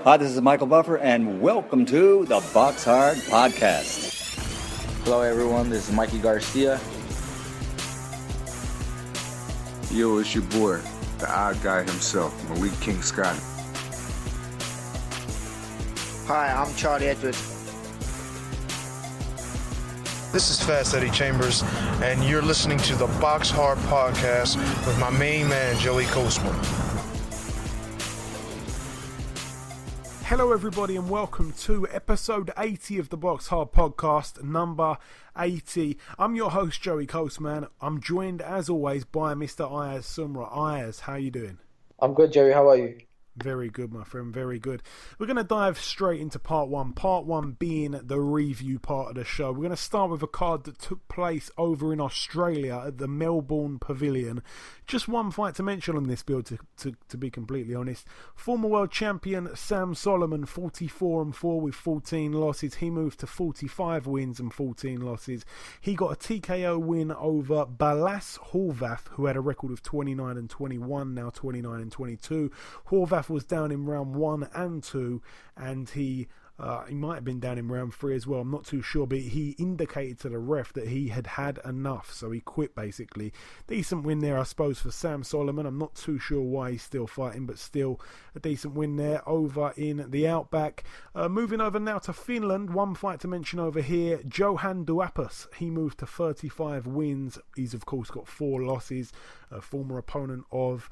Hi, this is Michael Buffer, and welcome to the BoxHard Podcast. Hello, everyone. This is Mikey Garcia. Yo, it's your boy, the odd guy himself, Malik King Scott. Hi, I'm Charlie Edwards. This is Fast Eddie Chambers, and you're listening to the BoxHard Podcast with my main man, Joey Coastman. Hello everybody and welcome to episode 80 of the BoxHard Podcast, number 80. I'm your host, Joey Coastman. I'm joined as always by Mr. Ayaz Sumra. Ayaz, how you doing? I'm good, Jerry. How are you? Very good, my friend, very good. We're going to dive straight into part one being the review part of the show. We're going to start with a card that took place over in Australia at the Melbourne Pavilion. Just one fight to mention on this build, to be completely honest. Former world champion Sam Solomon, 44-4 with 14 losses. He moved to 45 wins and 14 losses. He got a TKO win over Balas Horvath, who had a record of 29-21, now 29-22. Horvath was down in round 1 and 2, and he might have been down in round 3 as well, I'm not too sure, but he indicated to the ref that he had had enough, so he quit basically. Decent win there, I suppose, for Sam Solomon. I'm not too sure why he's still fighting, but still a decent win there over in the Outback. Moving over now to Finland, one fight to mention over here, Johan Duapas. He moved to 35 wins. He's of course got 4 losses, a former opponent of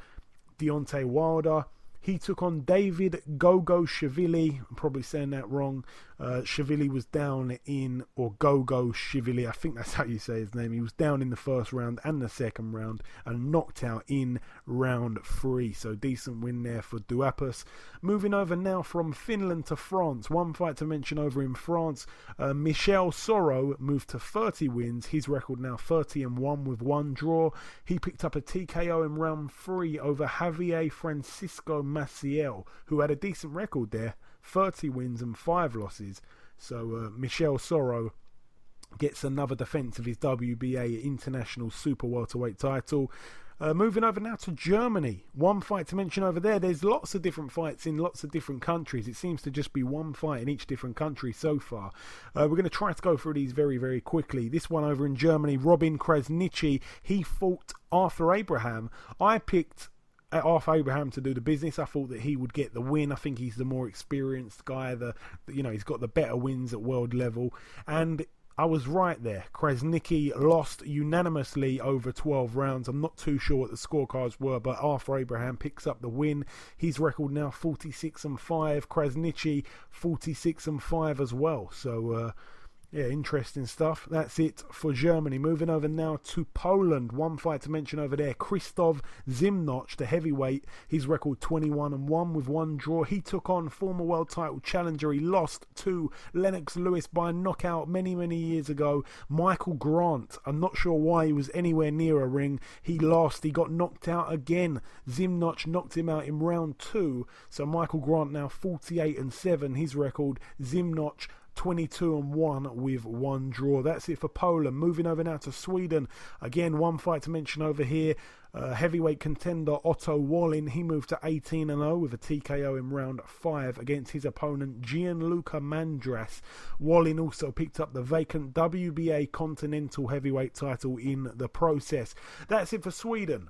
Deontay Wilder. He took on David Gogo-Shvili. I'm probably saying that wrong. Shvili was down in, or Gogo-Shvili, I think that's how you say his name. He was down in the first round and the second round and knocked out in round 3. So decent win there for Duapas. Moving over now from Finland to France. One fight to mention over in France. Michel Soro moved to 30 wins. His record now 30-1 with 1 draw. He picked up a TKO in round 3 over Javier Francisco Maciel, who had a decent record there, 30 wins and 5 losses. So Michel Soro gets another defence of his WBA International Super Welterweight title. Moving over now to Germany. One fight to mention over there. There's lots of different fights in lots of different countries. It seems to just be one fight in each different country so far. We're going to try to go through these very, very quickly. This one over in Germany, Robin Krasniqi, he fought Arthur Abraham. I picked Arthur Abraham to do the business. I thought that he would get the win. I think he's the more experienced guy. He's got the better wins at world level, and I was right there. Krasniqi lost unanimously over 12 rounds. I'm not too sure what the scorecards were, but Arthur Abraham picks up the win. His record now 46-5. Krasniqi 46-5 as well. So yeah, interesting stuff. That's it for Germany. Moving over now to Poland. One fight to mention over there. Krzysztof Zimnoch, the heavyweight. His record 21-1 with 1 draw. He took on former world title challenger. He lost to Lennox Lewis by knockout many, many years ago. Michael Grant. I'm not sure why he was anywhere near a ring. He lost. He got knocked out again. Zimnoch knocked him out in round 2. So Michael Grant now 48-7. His record. Zimnoch 22-1 with 1 draw. That's it for Poland. Moving over now to Sweden. Again, one fight to mention over here. Heavyweight contender Otto Wallin. He moved to 18-0 with a TKO in round 5 against his opponent Gianluca Mandras. Wallin also picked up the vacant WBA Continental Heavyweight title in the process. That's it for Sweden.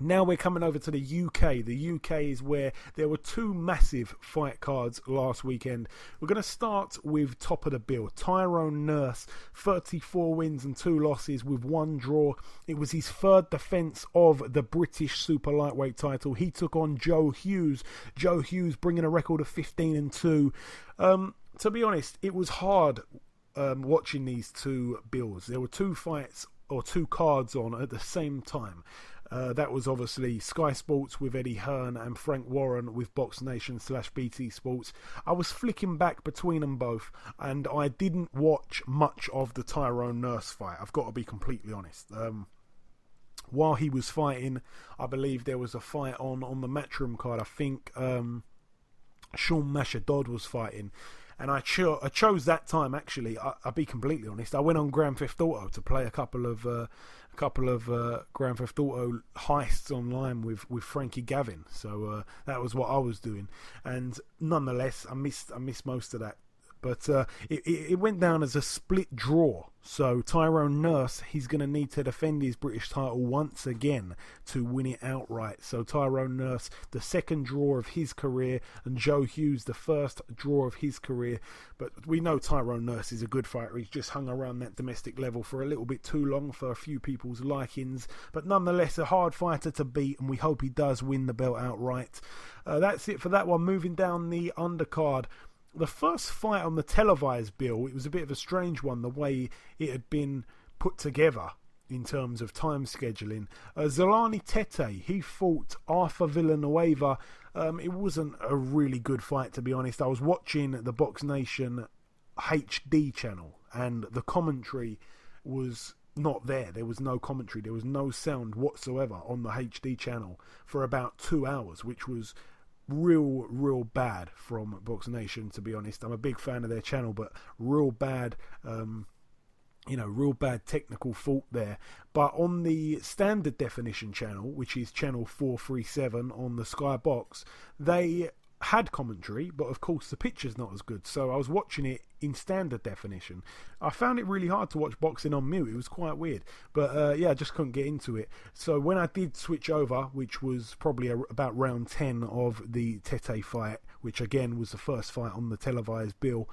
Now we're coming over to the UK. The UK is where there were 2 massive fight cards last weekend. We're going to start with top of the bill. Tyrone Nurse, 34 wins and 2 losses with 1 draw. It was his 3rd defence of the British Super Lightweight title. He took on Joe Hughes. Joe Hughes bringing a record of 15-2. To be honest, it was hard watching these 2 bills. There were 2 fights or 2 cards on at the same time. That was obviously Sky Sports with Eddie Hearn and Frank Warren with Box Nation / BT Sports. I was flicking back between them both, and I didn't watch much of the Tyrone Nurse fight. I've got to be completely honest. While he was fighting, I believe there was a fight on the Matchroom card. I think Sean Mashadod was fighting. And I chose that time, actually. I'll be completely honest. I went on Grand Theft Auto to play a couple of Grand Theft Auto heists online with Frankie Gavin. So that was what I was doing. And nonetheless, I missed most of that. But it went down as a split draw. So Tyrone Nurse, he's going to need to defend his British title once again to win it outright. So Tyrone Nurse, the second draw of his career, and Joe Hughes, the first draw of his career. But we know Tyrone Nurse is a good fighter. He's just hung around that domestic level for a little bit too long for a few people's likings. But nonetheless, a hard fighter to beat, and we hope he does win the belt outright. That's it for that one. Moving down the undercard. The first fight on the televised bill, it was a bit of a strange one, the way it had been put together in terms of time scheduling. Zolani Tete, he fought Arthur Villanueva. It wasn't a really good fight, to be honest. I was watching the Box Nation HD channel, and the commentary was not there. There was no commentary. There was no sound whatsoever on the HD channel for about 2 hours, which was real bad from Box Nation, to be honest. I'm a big fan of their channel, but real bad real bad technical fault there. But on the standard definition channel, which is channel 437 on the Sky Box, they had commentary, but of course the picture's not as good, so I was watching it in standard definition. I found it really hard to watch boxing on mute. It was quite weird, but I just couldn't get into it. So when I did switch over, which was probably about round 10 of the Tete fight, which again was the first fight on the televised bill,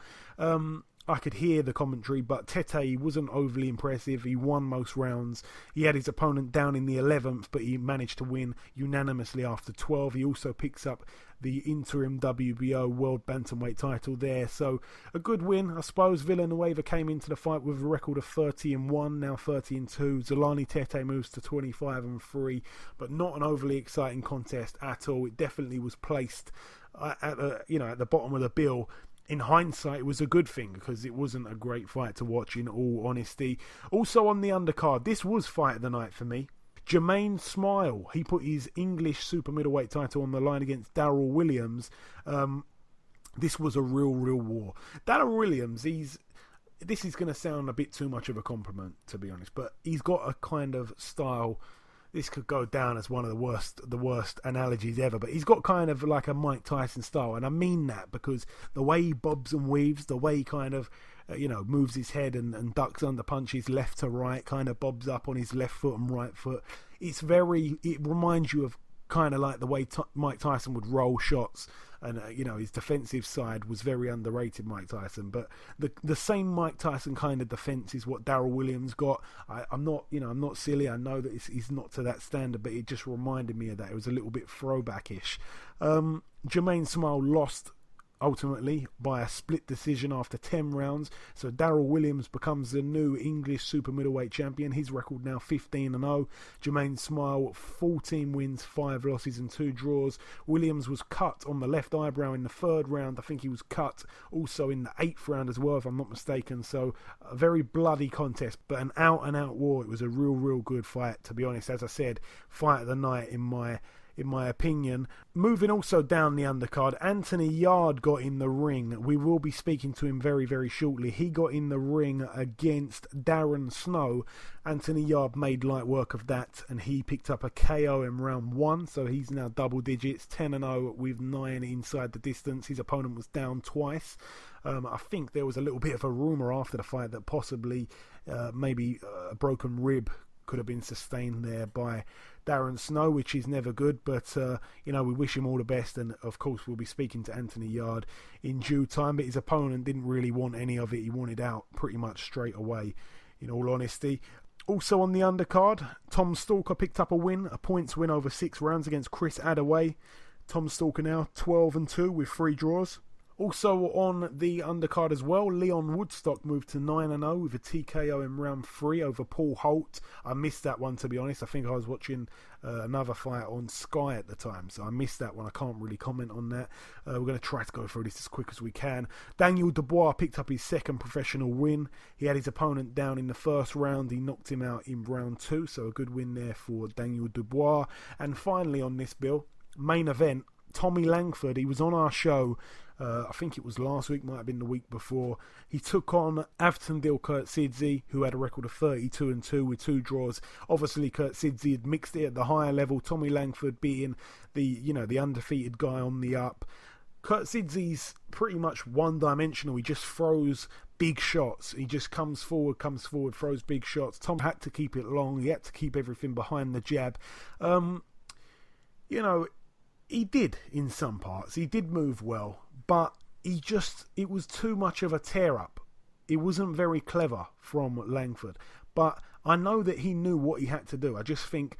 I could hear the commentary, but Tete wasn't overly impressive. He won most rounds. He had his opponent down in the 11th, but he managed to win unanimously after 12. He also picks up the interim WBO World Bantamweight title there. So a good win, I suppose. Villanueva came into the fight with a record of 30-1, now 30-2. Zolani Tete moves to 25-3, but not an overly exciting contest at all. It definitely was placed at the bottom of the bill. In hindsight, it was a good thing because it wasn't a great fight to watch, in all honesty. Also on the undercard, this was fight of the night for me. Jermaine Smile, he put his English super middleweight title on the line against Darryl Williams. This was a real war. Darryl Williams, this is going to sound a bit too much of a compliment, to be honest, but he's got a kind of style. This could go down as one of the worst analogies ever, but he's got kind of like a Mike Tyson style, and I mean that because the way he bobs and weaves, the way he kind of moves his head and ducks under punches left to right, kind of bobs up on his left foot and right foot. It reminds you of kind of like the way Mike Tyson would roll shots, and his defensive side was very underrated, Mike Tyson. But the same Mike Tyson kind of defense is what Darryl Williams got. I'm not silly. I know that he's not to that standard, but it just reminded me of that. It was a little bit throwbackish. Jermaine Smile lost ultimately by a split decision after 10 rounds. So Darryl Williams becomes the new English super middleweight champion. His record now 15-0. Jermaine Smile 14 wins, 5 losses and 2 draws. Williams was cut on the left eyebrow in the 3rd round. I think he was cut also in the 8th round as well, if I'm not mistaken. So a very bloody contest, but an out and out war. It was a real good fight, to be honest. As I said, fight of the night in my opinion. Moving also down the undercard, Anthony Yarde got in the ring. We will be speaking to him very shortly. He got in the ring against Darren Snow. Anthony Yarde made light work of that, and he picked up a KO in round 1, so he's now double digits, 10-0 with 9 inside the distance. His opponent was down twice. I think there was a little bit of a rumour after the fight that possibly maybe a broken rib could have been sustained there by Darren Snow, which is never good, but we wish him all the best, and of course we'll be speaking to Anthony Yarde in due time. But his opponent didn't really want any of it. He wanted out pretty much straight away, in all honesty. Also on the undercard, Tom Stalker picked up a points win over 6 rounds against Chris Adaway. Tom Stalker now 12-2 with 3 draws. Also on the undercard as well, Leon Woodstock moved to 9-0 with a TKO in round 3 over Paul Holt. I missed that one, to be honest. I think I was watching another fight on Sky at the time, so I missed that one. I can't really comment on that. We're going to try to go through this as quick as we can. Daniel Dubois picked up his 2nd professional win. He had his opponent down in the 1st round. He knocked him out in round 2, so a good win there for Daniel Dubois. And finally on this bill, main event, Tommy Langford, he was on our show I think it was last week, might have been the week before. He took on Avtondil Kurtsidze, who had a record of 32-2 with 2 draws. Obviously, Kurtsidze had mixed it at the higher level. Tommy Langford being the undefeated guy on the up. Kurtzidze's pretty much one-dimensional. He just throws big shots. He just comes forward, throws big shots. Tom had to keep it long. He had to keep everything behind the jab. He did in some parts. He did move well, but it was too much of a tear-up. It wasn't very clever from Langford. But I know that he knew what he had to do. I just think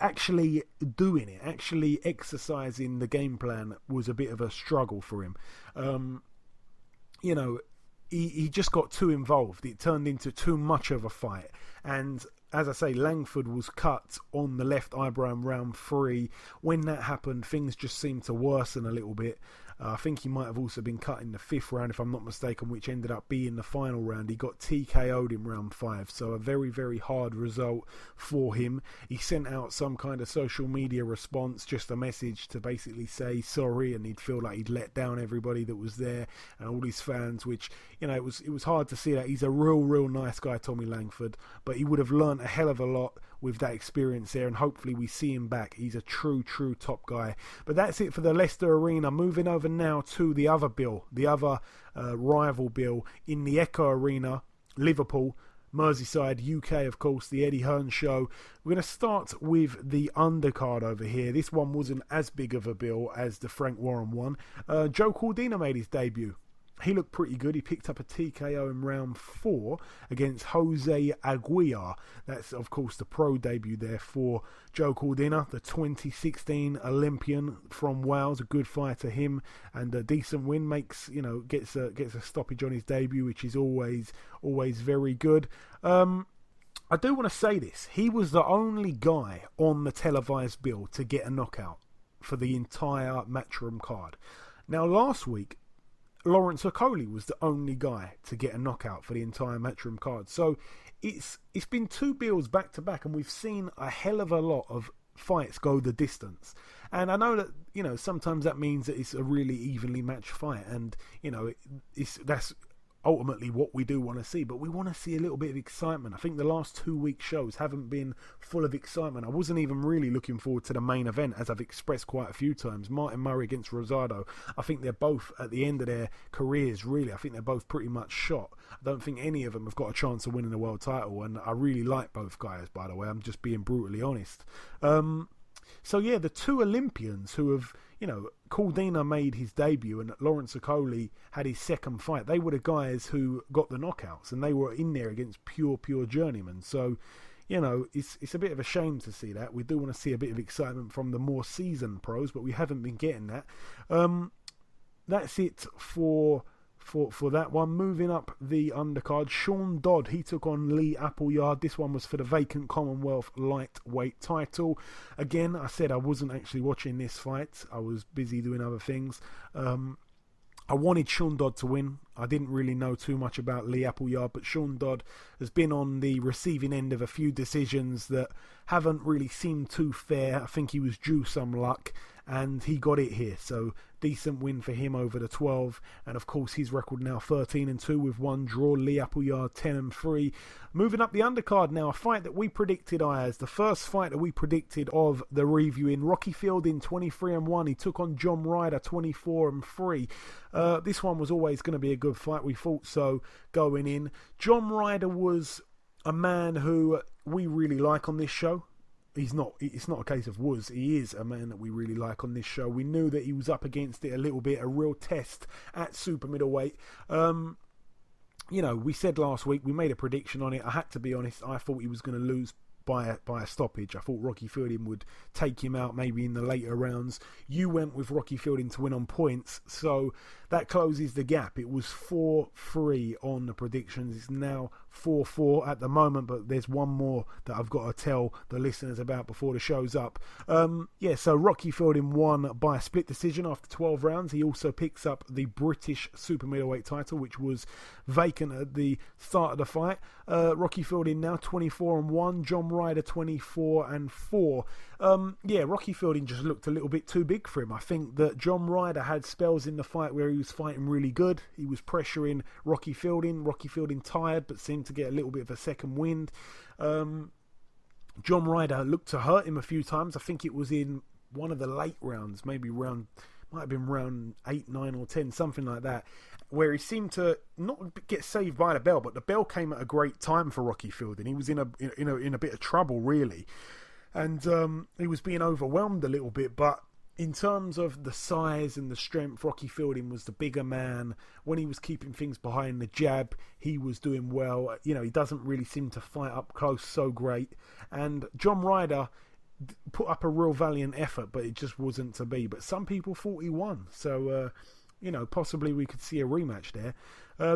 actually doing it, actually exercising the game plan was a bit of a struggle for him. He just got too involved. It turned into too much of a fight. And as I say, Langford was cut on the left eyebrow in round 3. When that happened, things just seemed to worsen a little bit. I think he might have also been cut in the 5th round, if I'm not mistaken, which ended up being the final round. He got TKO'd in round 5, so a very, very hard result for him. He sent out some kind of social media response, just a message to basically say sorry, and he'd feel like he'd let down everybody that was there and all his fans, which, it was hard to see that. He's a real nice guy, Tommy Langford, but he would have learnt a hell of a lot with that experience there, and hopefully we see him back. He's a true top guy. But that's it for the Leicester Arena. Moving over now to the other bill, the other rival bill in the Echo Arena, Liverpool, Merseyside, UK, of course, the Eddie Hearn show. We're going to start with the undercard over here. This one wasn't as big of a bill as the Frank Warren one. Joe Cordina made his debut. He looked pretty good. He picked up a TKO in round 4 against Jose Aguiar. That's, of course, the pro debut there for Joe Cordina, the 2016 Olympian from Wales. A good fighter, him, and a decent win. Gets a stoppage on his debut, which is always very good. I do want to say this. He was the only guy on the televised bill to get a knockout for the entire Matchroom card. Now, last week, Lawrence Okoli was the only guy to get a knockout for the entire Matchroom card. So it's been 2 bills back to back, and we've seen a hell of a lot of fights go the distance. And I know that, sometimes that means that it's a really evenly matched fight, and, that's ultimately what we do want to see, but we want to see a little bit of excitement. I think the last 2-week shows haven't been full of excitement. I wasn't even really looking forward to the main event, as I've expressed quite a few times. Martin Murray against Rosado. I think they're both at the end of their careers, really. I think they're both pretty much shot. I don't think any of them have got a chance of winning the world title, and I really like both guys, by the way. I'm just being brutally honest. So yeah, the 2 Olympians who have, Cordina made his debut and Lawrence Okoli had his second fight. They were the guys who got the knockouts, and they were in there against pure journeymen. So, it's a bit of a shame to see that. We do want to see a bit of excitement from the more seasoned pros, but we haven't been getting that. That's it for that one. Moving up the undercard, Sean Dodd, he took on Lee Appleyard. This one was for the vacant Commonwealth lightweight title. Again, I said I wasn't actually watching this fight. I was busy doing other things. I wanted Sean Dodd to win. I didn't really know too much about Lee Appleyard, but Sean Dodd has been on the receiving end of a few decisions that haven't really seemed too fair. I think he was due some luck, and he got it here. So decent win for him over the 12, and of course his record now 13-2 with 1 draw. Lee Appleyard 10-3. Moving up the undercard now, a fight that we predicted, Ayaz, the first fight that we predicted of the review in Rocky Fielding 23-1. He took on John Ryder 24-3. This one was always going to be a good fight. We thought so going in. John Ryder was a man who we really like on this show. It's not a case of was. He is a man that we really like on this show. We knew that he was up against it a little bit, a real test at super middleweight. We said last week, we made a prediction on it. I had to be honest, I thought he was going to lose by a stoppage. I thought Rocky Fielding would take him out maybe in the later rounds. You went with Rocky Fielding to win on points, so that closes the gap. It was 4-3 on the predictions. It's now 4-4 at the moment, but there's one more that I've got to tell the listeners about before the show's up. So Rocky Fielding won by a split decision after 12 rounds. He also picks up the British super middleweight title, which was vacant at the start of the fight. Rocky Fielding now 24-1. John Ryder 24-4. Rocky Fielding just looked a little bit too big for him. I think that John Ryder had spells in the fight where he was fighting really good. He was pressuring Rocky Fielding. Rocky Fielding tired, but seemed to get a little bit of a second wind. John Ryder looked to hurt him a few times. I think it was in one of the late rounds, might have been round 8, 9 or 10, something like that, where he seemed to not get saved by the bell, but the bell came at a great time for Rocky Fielding. He was in a bit of trouble, really, and he was being overwhelmed a little bit. But in terms of the size and the strength, Rocky Fielding was the bigger man. When he was keeping things behind the jab, he was doing well. He doesn't really seem to fight up close so great. And John Ryder put up a real valiant effort, but it just wasn't to be. But some people thought he won, so possibly we could see a rematch there.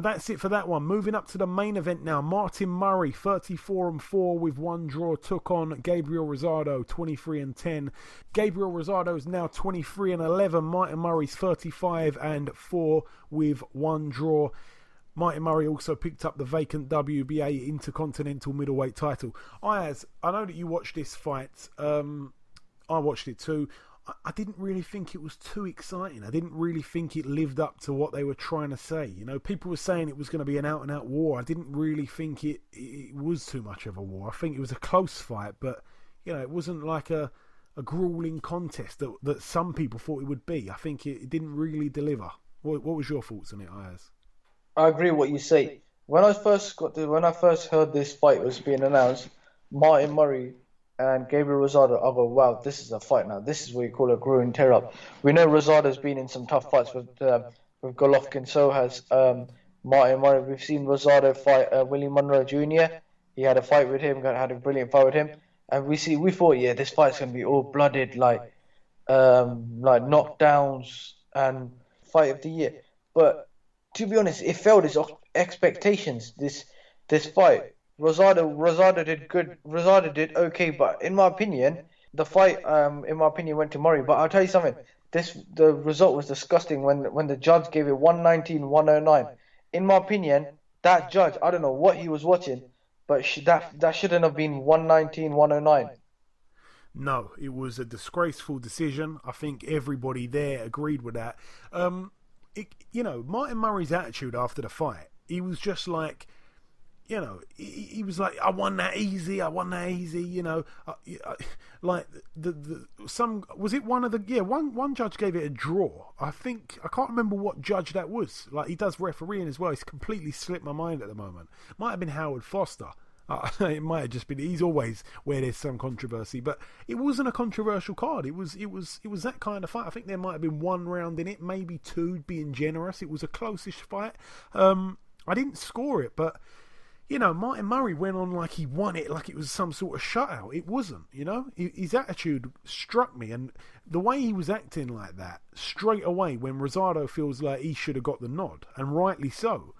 That's it for that one. Moving up to the main event now. Martin Murray, 34-4 with 1 draw, took on Gabriel Rosado, 23-10. Gabriel Rosado is now 23-11. Martin Murray's 35-4 with 1 draw. Martin Murray also picked up the vacant WBA Intercontinental Middleweight title. Ayaz, I know that you watched this fight. I watched it too. I didn't really think it was too exciting. I didn't really think it lived up to what they were trying to say. People were saying it was going to be an out-and-out war. I didn't really think it was too much of a war. I think it was a close fight, but it wasn't like a grueling contest that some people thought it would be. I think it didn't really deliver. What was your thoughts on it, Ayaz? I agree with what you say. When I first heard this fight was being announced, Martin Murray and Gabriel Rosado, I go, wow, this is a fight now. This is what you call a growing tear-up. We know Rosado's been in some tough fights with Golovkin, so has Martin Murray. We've seen Rosado fight Willie Monroe Jr. He had a fight with him, had a brilliant fight with him. And we thought, this fight's going to be all blooded, like knockdowns and fight of the year. But to be honest, it failed its expectations. This fight, Rosado did good. Rosado did okay, but in my opinion, the fight, went to Murray. But I'll tell you something. The result was disgusting when the judge gave it 119-109. In my opinion, that judge, I don't know what he was watching, but that shouldn't have been 119-109. No, it was a disgraceful decision. I think everybody there agreed with that. Martin Murray's attitude after the fight, he was just like, he was like, I won that easy. One judge gave it a draw. I can't remember what judge that was. Like, he does refereeing as well. It's completely slipped my mind at the moment. Might have been Howard Foster. It might have just been. He's always where there's some controversy, but it wasn't a controversial card. It was that kind of fight. I think there might have been 1 round in it, maybe 2, being generous. It was a close-ish fight. I didn't score it, but Martin Murray went on like he won it, like it was some sort of shutout. It wasn't. His attitude struck me, and the way he was acting like that straight away when Rosado feels like he should have got the nod, and rightly so.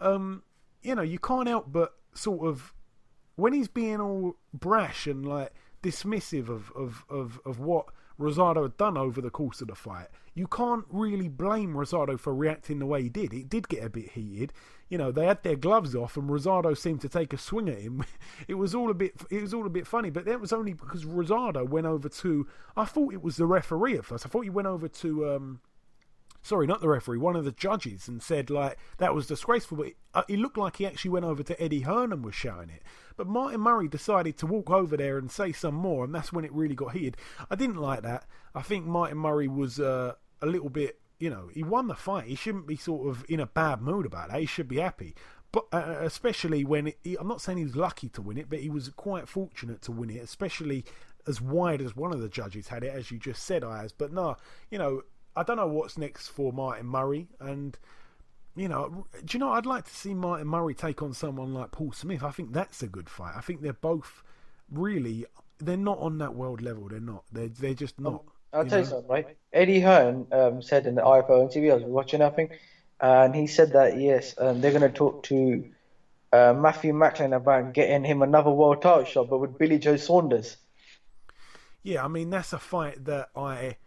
You can't help but sort of, when he's being all brash and like dismissive of what Rosado had done over the course of the fight, you can't really blame Rosado for reacting the way he did. It did get a bit heated. They had their gloves off and Rosado seemed to take a swing at him. It was all a bit funny, but that was only because Rosado went over to, I thought it was the referee at first. I thought he went over to sorry, not the referee, one of the judges, and said like that was disgraceful, but it looked like he actually went over to Eddie Hearn and was shouting it. But Martin Murray decided to walk over there and say some more, and that's when it really got heated. I didn't like that. I think Martin Murray was a little bit, he won the fight. He shouldn't be sort of in a bad mood about that. He should be happy. But especially when, I'm not saying he was lucky to win it, but he was quite fortunate to win it, especially as wide as one of the judges had it, as you just said, Ayaz. But no, I don't know what's next for Martin Murray, and do you know, I'd like to see Martin Murray take on someone like Paul Smith. I think that's a good fight. I think they're both really, they're not on that world level. They're not. They're just not. I'll tell you something, right? Eddie Hearn said in the IFL interview, I was watching, I think, and he said that, yes, they're going to talk to Matthew Macklin about getting him another world title shot, but with Billy Joe Saunders. Yeah, I mean, that's a fight that I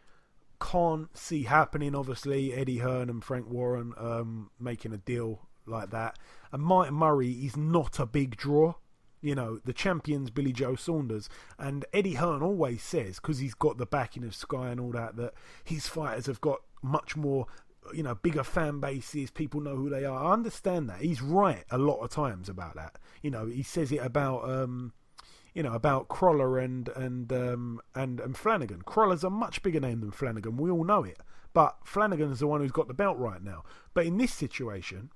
can't see happening. Obviously, Eddie Hearn and Frank Warren making a deal like that, and Martin Murray is not a big draw. You know, the champion's Billy Joe Saunders. And Eddie Hearn always says, because he's got the backing of Sky and all that his fighters have got much more, you know, bigger fan bases. People know who they are. I understand that. He's right a lot of times about that. You know, he says it about, about Crawler and Flanagan. Crawler's a much bigger name than Flanagan. We all know it. But Flanagan's the one who's got the belt right now. But in this situation,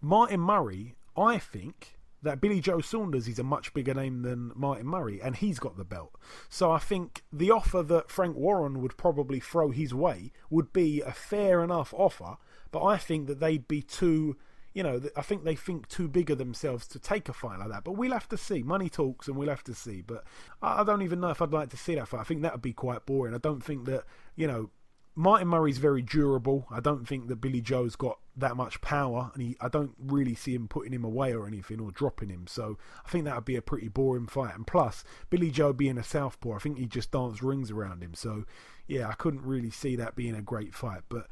Martin Murray, I think that Billy Joe Saunders is a much bigger name than Martin Murray, and he's got the belt. So I think the offer that Frank Warren would probably throw his way would be a fair enough offer, but I think that they'd be too, I think they think too big of themselves to take a fight like that. But we'll have to see. Money talks, and we'll have to see. But I don't even know if I'd like to see that fight. I think that would be quite boring. I don't think that, Martin Murray's very durable. I don't think that Billy Joe's got that much power, and I don't really see him putting him away or anything, or dropping him. So I think that would be a pretty boring fight. And plus, Billy Joe being a southpaw, I think he'd just dance rings around him. So yeah, I couldn't really see that being a great fight. But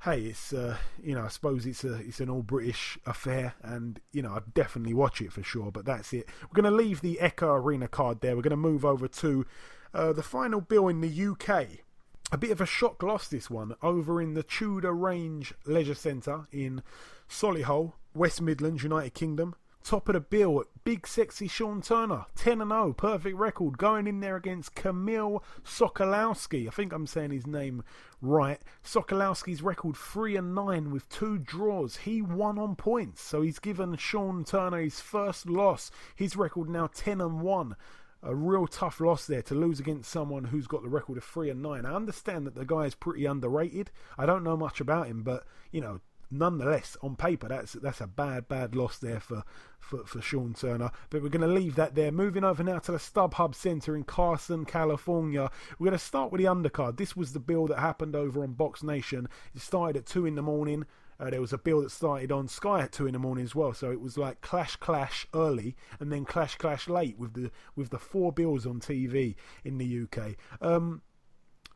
hey, it's I suppose it's an all British affair, and I'd definitely watch it for sure. But that's it. We're going to leave the Echo Arena card there. We're going to move over to the final bill in the UK. A bit of a shock loss, this one, over in the Tudor Range Leisure Centre in Solihull, West Midlands, United Kingdom. Top of the bill, big sexy Sean Turner, 10-0, perfect record, going in there against Kamil Sokolowski. I think I'm saying his name right. Sokolowski's record 3-9 with 2 draws. He won on points, so he's given Sean Turner his first loss. His record now 10-1. A real tough loss there to lose against someone who's got the record of 3-9. I understand that the guy is pretty underrated. I don't know much about him, but nonetheless, on paper, that's a bad loss there for Sean Turner. But we're going to leave that there. Moving over now to the StubHub Centre in Carson, California. We're going to start with the undercard. This was the bill that happened over on Box Nation. It started at 2 in the morning. There was a bill that started on Sky at 2 in the morning as well, so it was like clash early and then clash late with the 4 bills on TV in the UK. I'm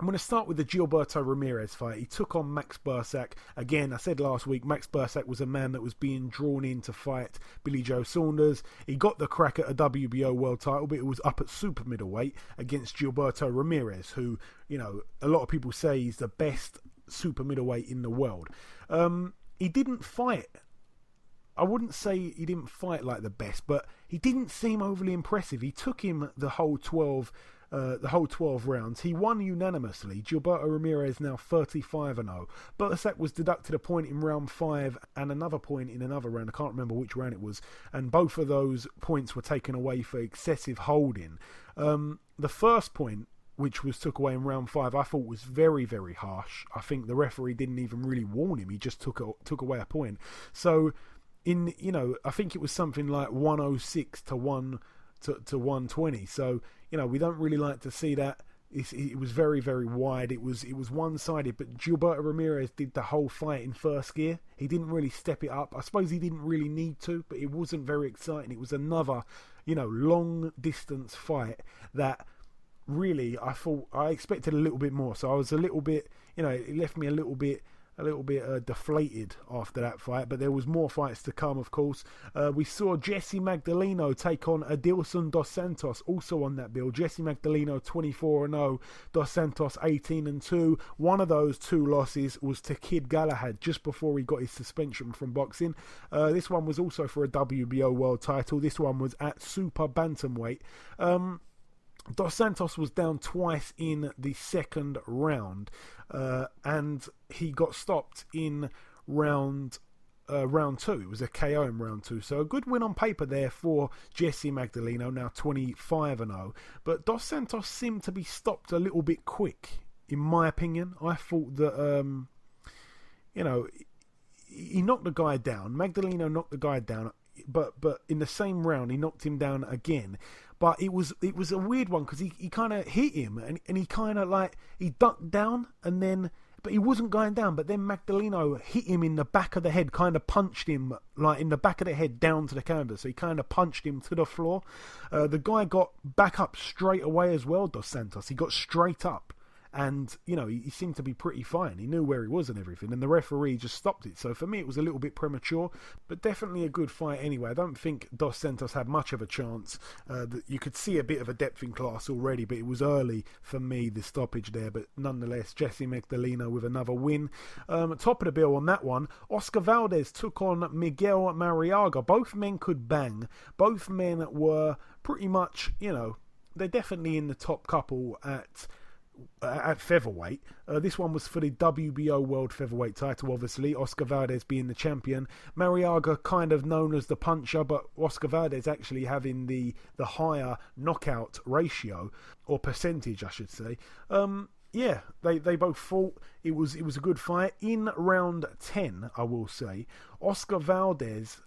going to start with the Gilberto Ramirez fight. He took on Max Bursak. Again, I said last week, Max Bursak was a man that was being drawn in to fight Billy Joe Saunders. He got the crack at a WBO world title, but it was up at super middleweight against Gilberto Ramirez, who, a lot of people say he's the best super middleweight in the world. He didn't fight. I wouldn't say he didn't fight like the best, but he didn't seem overly impressive. He took him the whole 12 rounds. He won unanimously. Gilberto Ramirez now 35-0. Bursak was deducted a point in round 5 and another point in another round. I can't remember which round it was. And both of those points were taken away for excessive holding. The first point, which was took away in round 5, I thought was very, very harsh. I think the referee didn't even really warn him. He just took away a point. So, I think it was something like 106 to 120. So, we don't really like to see that. It was very, very wide. It was one-sided. But Gilberto Ramirez did the whole fight in first gear. He didn't really step it up. I suppose he didn't really need to, but it wasn't very exciting. It was another, long-distance fight that really I expected a little bit more. So I was a little bit, it left me a little bit deflated after that fight, but there was more fights to come, of course. We saw Jesse Magdaleno take on Adilson Dos Santos, also on that bill. Jesse Magdaleno 24-0, Dos Santos 18-2. One of those 2 losses was to Kid Galahad just before he got his suspension from boxing. This one was also for a WBO world title. This one was at super bantamweight. Dos Santos was down twice in the second round, and he got stopped in round 2. It was a KO in round 2. So a good win on paper there for Jesse Magdaleno, now 25-0. But Dos Santos seemed to be stopped a little bit quick, in my opinion. I thought that, he knocked the guy down. Magdaleno knocked the guy down, but in the same round he knocked him down again. But it was a weird one because he kind of hit him and he kind of he ducked down but he wasn't going down. But then Magdaleno hit him in the back of the head, kind of punched him in the back of the head down to the canvas. So he kind of punched him to the floor. The guy got back up straight away as well, Dos Santos. He got straight up and he seemed to be pretty fine. He knew where he was and everything, and the referee just stopped it. So for me, it was a little bit premature, but definitely a good fight anyway. I don't think Dos Santos had much of a chance. You could see a bit of a depth in class already, but it was early for me, the stoppage there. But nonetheless, Jesse Magdaleno with another win. Top of the bill on that one, Oscar Valdez took on Miguel Mariaga. Both men could bang. Both men were pretty much, they're definitely in the top couple at featherweight. This one was for the WBO World Featherweight title, obviously, Oscar Valdez being the champion. Mariaga kind of known as the puncher, but Oscar Valdez actually having the higher knockout ratio, or percentage I should say. They both fought. It was a good fight. In round 10, I will say, Oscar Valdez,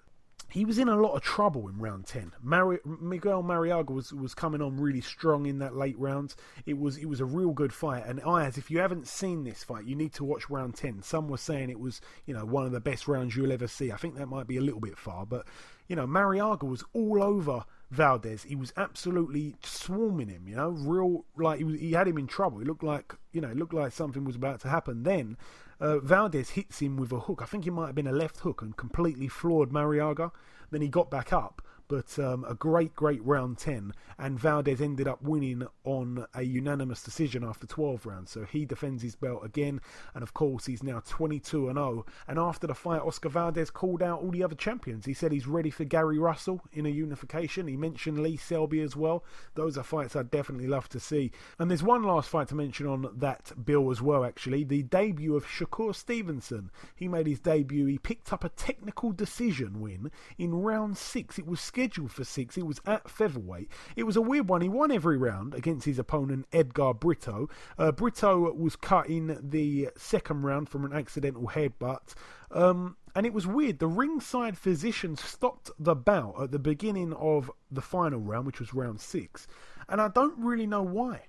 he was in a lot of trouble in round 10. Miguel Mariaga was coming on really strong in that late rounds. It was a real good fight. And Ayaz, if you haven't seen this fight, you need to watch round 10. Some were saying it was, one of the best rounds you'll ever see. I think that might be a little bit far, but Mariaga was all over Valdez. He was absolutely swarming him, real, like he had him in trouble. It looked like something was about to happen. Then Valdez hits him with a hook. I think it might have been a left hook and completely floored Mariaga. Then he got back up. But a great round 10, and Valdez ended up winning on a unanimous decision after 12 rounds. So he defends his belt again, and of course he's now 22-0. And after the fight, Oscar Valdez called out all the other champions. He said he's ready for Gary Russell in a unification. He mentioned Lee Selby as well. Those are fights I'd definitely love to see. And there's one last fight to mention on that bill as well, actually. The debut of Shakur Stevenson. He made his debut. He picked up a technical decision win in round 6. It was scheduled for 6. It was at featherweight. It was a weird one. He won every round against his opponent Edgar Brito. Brito was cut in the second round from an accidental headbutt. And it was weird. The ringside physician stopped the bout at the beginning of the final round, which was round 6. And I don't really know why.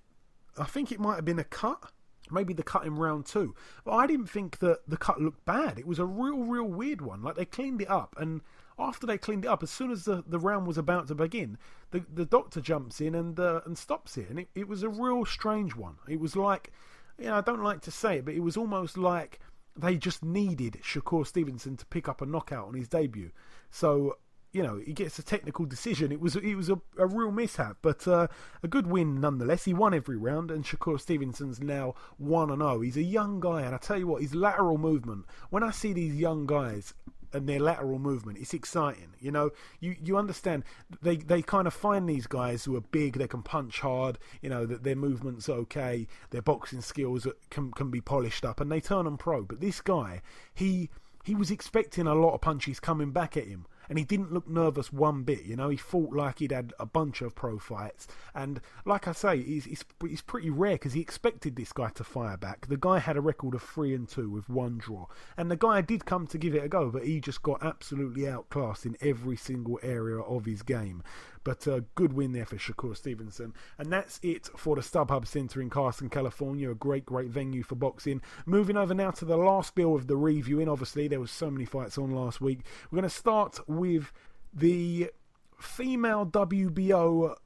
I think it might have been a cut. Maybe the cut in round 2. But I didn't think that the cut looked bad. It was a real weird one. Like, they cleaned it up, and after they cleaned it up, as soon as the round was about to begin, the doctor jumps in and stops it. And it was a real strange one. It was like, I don't like to say it, but it was almost like they just needed Shakur Stevenson to pick up a knockout on his debut. So, he gets a technical decision. It was a real mishap, but a good win nonetheless. He won every round, and Shakur Stevenson's now 1-0. He's a young guy, and I tell you what, his lateral movement, when I see these young guys and their lateral movement, it's exciting. You understand, they kind of find these guys who are big, they can punch hard, that their movement's okay, their boxing skills can be polished up, and they turn them pro. But this guy, he was expecting a lot of punches coming back at him, and he didn't look nervous one bit. He fought like he'd had a bunch of pro fights, and like I say, he's pretty rare because he expected this guy to fire back. The guy had a record of 3-2 with 1 draw, and the guy did come to give it a go, but he just got absolutely outclassed in every single area of his game. But a good win there for Shakur Stevenson. And that's it for the StubHub Center in Carson, California. A great venue for boxing. Moving over now to the last bill of the reviewing. Obviously, there was so many fights on last week. We're going to start with the female WBO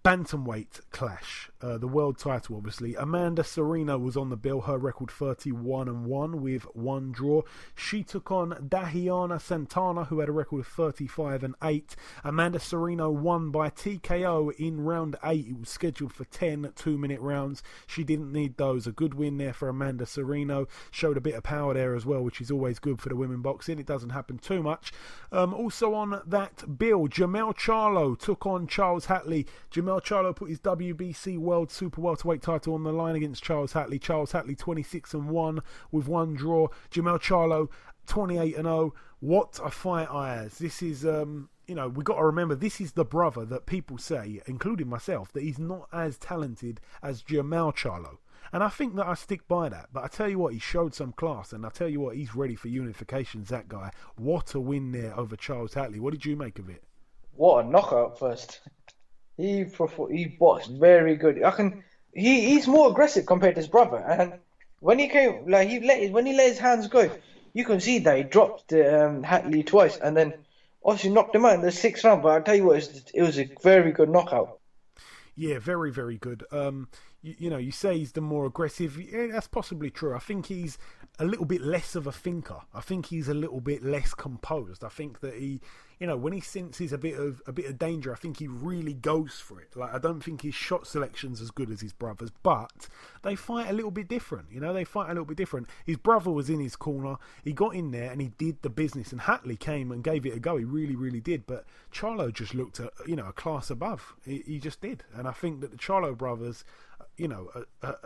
bantamweight clash, the world title obviously. Amanda Serrano was on the bill, her record 31-1 with 1 draw. She took on Dahiana Santana, who had a record of 35-8. Amanda Serrano won by TKO in round 8. It was scheduled for 10 2-minute rounds. She didn't need those. A good win there for Amanda Serrano. Showed a bit of power there as well, which is always good for the women boxing. It doesn't happen too much. Also on that bill, Jamel Charlo took on Charles Hatley. Jamel Charlo put his WBC World Super Welterweight title on the line against Charles Hatley. Charles Hatley 26-1 with 1 draw. Jamel Charlo 28-0. What a fight, Ayaz. This is, we got to remember, this is the brother that people say, including myself, that he's not as talented as Jamel Charlo. And I think that I stick by that. But I tell you what, he showed some class, and I tell you what, he's ready for unifications, that guy. What a win there over Charles Hatley. What did you make of it? What a knockout first. He boxed very good. He's more aggressive compared to his brother. And when he came, when he let his hands go, you can see that he dropped Hatley twice, and then obviously knocked him out in the 6th round. But I tell you what, it was a very good knockout. Yeah, very, very good. you say he's the more aggressive. Yeah, that's possibly true. I think he's a little bit less of a thinker. I think he's a little bit less composed. I think that he, when he senses a bit of danger, I think he really goes for it. Like, I don't think his shot selection's as good as his brother's, but they fight a little bit different. They fight a little bit different. His brother was in his corner. He got in there and he did the business. And Hatley came and gave it a go. He really, really did. But Charlo just looked at a class above. He just did. And I think that the Charlo brothers, they're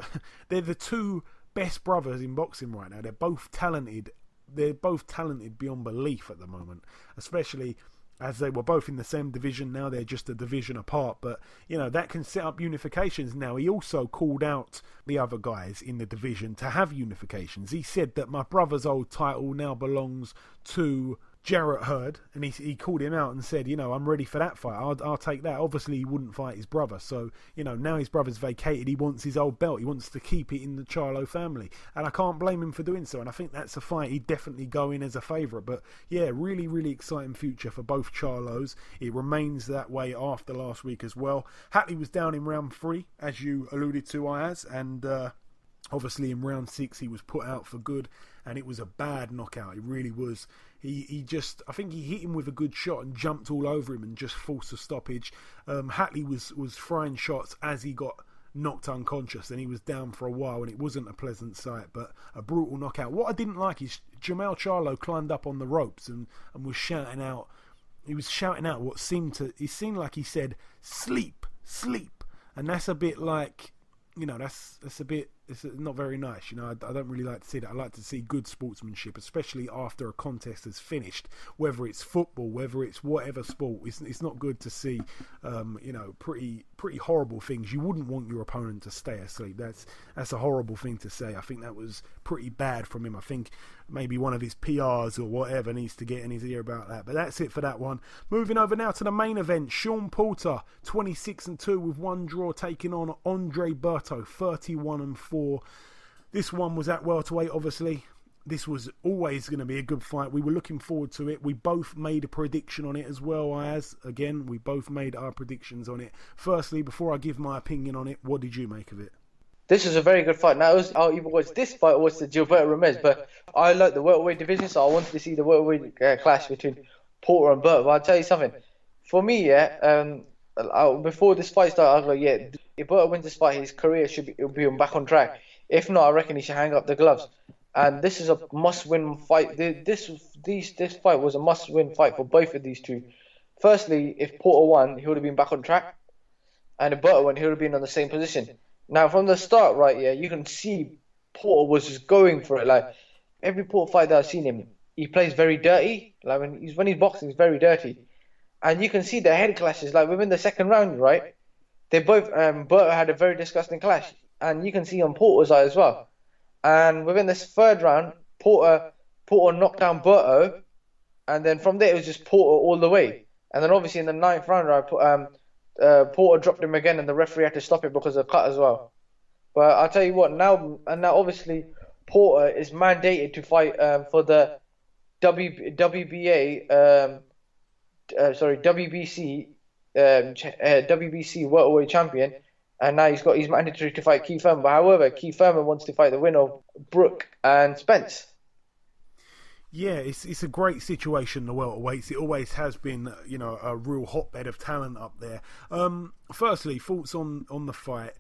the two best brothers in boxing right now. They're both talented. They're both talented beyond belief at the moment, especially as they were both in the same division. Now they're just a division apart, but that can set up unifications. Now, he also called out the other guys in the division to have unifications. He said that my brother's old title now belongs to Jarrett Hurd, and he called him out and said, I'm ready for that fight. I'll take that. Obviously, he wouldn't fight his brother, so now his brother's vacated. He wants his old belt. He wants to keep it in the Charlo family, and I can't blame him for doing so. And I think that's a fight he'd definitely go in as a favourite. But yeah, really, really exciting future for both Charlos. It remains that way after last week as well. Hatley was down in round 3, as you alluded to, Ayaz, and obviously in round 6 he was put out for good, and it was a bad knockout. It really was. I think he hit him with a good shot and jumped all over him and just forced a stoppage. Hatley was throwing shots as he got knocked unconscious, and he was down for a while, and it wasn't a pleasant sight, but a brutal knockout. What I didn't like is Jamel Charlo climbed up on the ropes and was shouting out. He was shouting out what seemed like he said, "Sleep, sleep," and that's a bit like, it's not very nice. I don't really like to see that. I like to see good sportsmanship, especially after a contest has finished, whether it's football, whether it's whatever sport. It's not good to see, pretty horrible things. You wouldn't want your opponent to stay asleep. That's a horrible thing to say. I think that was pretty bad from him. I think maybe one of his PRs or whatever needs to get in his ear about that. But that's it for that one. Moving over now to the main event. Sean Porter, 26-2 with 1 draw, taking on Andre Berto, 31-4. This one was at welterweight, obviously. This was always going to be a good fight. We were looking forward to it. We both made a prediction on it as well, Again, we both made our predictions on it. Firstly, before I give my opinion on it, what did you make of it? This was a very good fight. Now, either was this fight or was the Gilberto Ramirez, but I like the welterweight division, so I wanted to see the welterweight clash between Porter and Berto. But I'll tell you something. For me, before this fight started, I was like, if Berto wins this fight, his career should be back on track. If not, I reckon he should hang up the gloves. And this is a must-win fight. This fight was a must-win fight for both of these two. Firstly, if Porter won, he would have been back on track. And if Berto won, he would have been on the same position. Now, from the start, you can see Porter was just going for it. Like, every Porter fight that I've seen him, he plays very dirty. Like, when he's boxing, he's very dirty. And you can see the head clashes. Like, within the second round, right? They both, Berto had a very disgusting clash. And you can see on Porter's eye as well. And within this third round, Porter knocked down Berto. And then from there, it was just Porter all the way. And then obviously in the 9th round, Porter dropped him again, and the referee had to stop it because of a cut as well. But I'll tell you what, now obviously Porter is mandated to fight for the WBC welterweight champion, and now he's mandatory to fight Keith Thurman. But however, Keith Thurman wants to fight the winner of Brook and Spence. Yeah, it's a great situation, the welterweights. It always has been, a real hotbed of talent up there. Firstly, thoughts on the fight.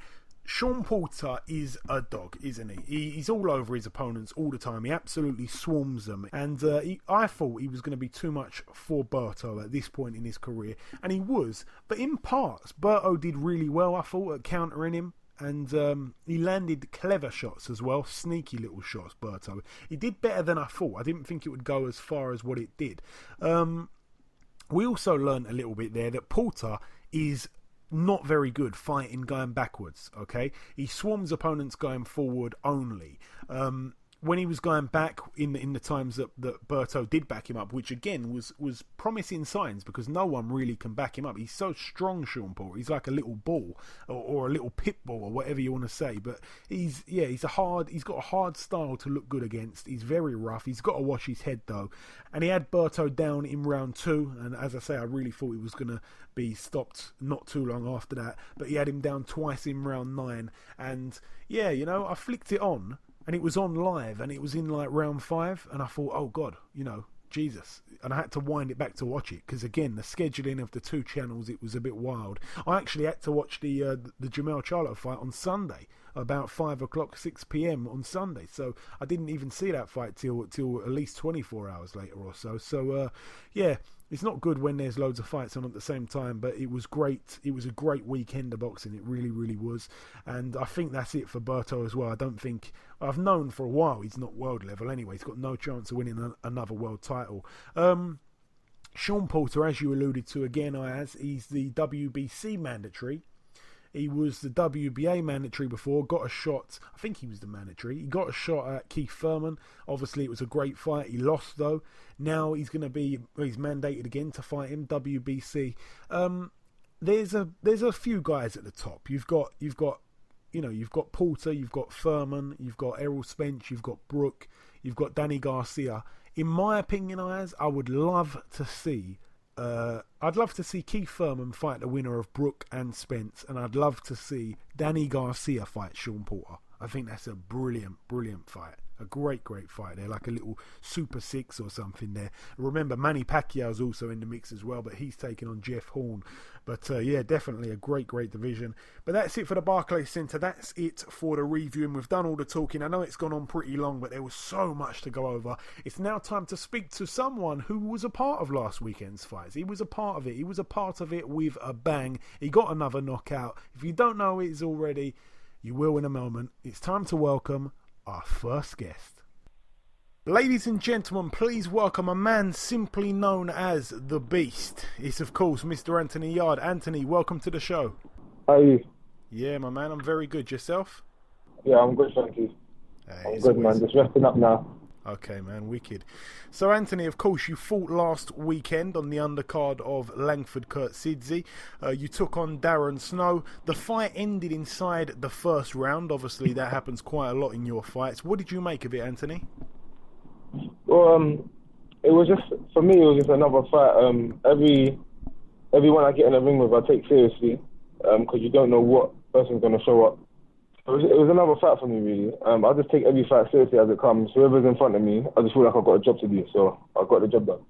Sean Porter is a dog, isn't he? He's all over his opponents all the time. He absolutely swarms them. And I thought he was going to be too much for Berto at this point in his career. And he was. But in parts, Berto did really well, I thought, at countering him. And he landed clever shots as well. Sneaky little shots, Berto. He did better than I thought. I didn't think it would go as far as what it did. We also learned a little bit there that Porter is not very good fighting going backwards, okay? He swarms opponents going forward only. when he was going back in the times that Berto did back him up, which again was promising signs because no one really can back him up. He's so strong, Sean Porter. He's like a little bull or a little pit bull or whatever you want to say. But he's got a hard style to look good against. He's very rough. He's got to wash his head though. And he had Berto down in round 2. And as I say, I really thought he was going to be stopped not too long after that. But he had him down twice in round 9. And yeah, I flicked it on. And it was on live, and it was in like round 5, and I thought, oh God, Jesus. And I had to wind it back to watch it, because again, the scheduling of the 2 channels, it was a bit wild. I actually had to watch the Jamel Charlo fight on Sunday, about 5 o'clock, 6 p.m. on Sunday. So I didn't even see that fight till at least 24 hours later or so. So, yeah. It's not good when there's loads of fights on at the same time, but it was great. It was a great weekend of boxing. It really, really was. And I think that's it for Berto as well. I've known for a while he's not world level anyway. He's got no chance of winning another world title. Sean Porter, as you alluded to again, Ayaz, he's the WBC mandatory. He was the WBA mandatory before, got a shot. I think he was the mandatory. He got a shot at Keith Thurman. Obviously, it was a great fight. He lost, though. Now he's mandated again to fight him, WBC. There's a few guys at the top. You've got Porter, you've got Thurman, you've got Errol Spence, you've got Brook, you've got Danny Garcia. In my opinion, I would love to see Keith Thurman fight the winner of Brook and Spence, and I'd love to see Danny Garcia fight Sean Porter. I think that's a brilliant, brilliant fight. A great, great fight there, like a little Super 6 or something there. Remember, Manny Pacquiao's also in the mix as well, but he's taking on Jeff Horn. But yeah, definitely a great, great division. But that's it for the Barclays Centre. That's it for the review, and we've done all the talking. I know it's gone on pretty long, but there was so much to go over. It's now time to speak to someone who was a part of last weekend's fights. He was a part of it. He was a part of it with a bang. He got another knockout. If you don't know it already, you will in a moment. It's time to welcome our first guest. Ladies and gentlemen, please welcome a man simply known as the Beast. It's of course Mr. Anthony Yarde. Anthony, welcome to the show. How are you? Yeah, my man, I'm very good. Yourself? Yeah, I'm good, thank you. I'm good, man. Just resting up now. Okay, man, wicked. So, Anthony, of course, you fought last weekend on the undercard of Langford Kurtzidze. You took on Darren Snow. The fight ended inside the first round. Obviously, that happens quite a lot in your fights. What did you make of it, Anthony? Well, it was just, for me, it was just another fight. Everyone I get in the ring with, I take seriously, because you don't know what person's going to show up. It was another fight for me, really. I just take every fight seriously as it comes. Whoever's in front of me, I just feel like I've got a job to do, so I got the job done.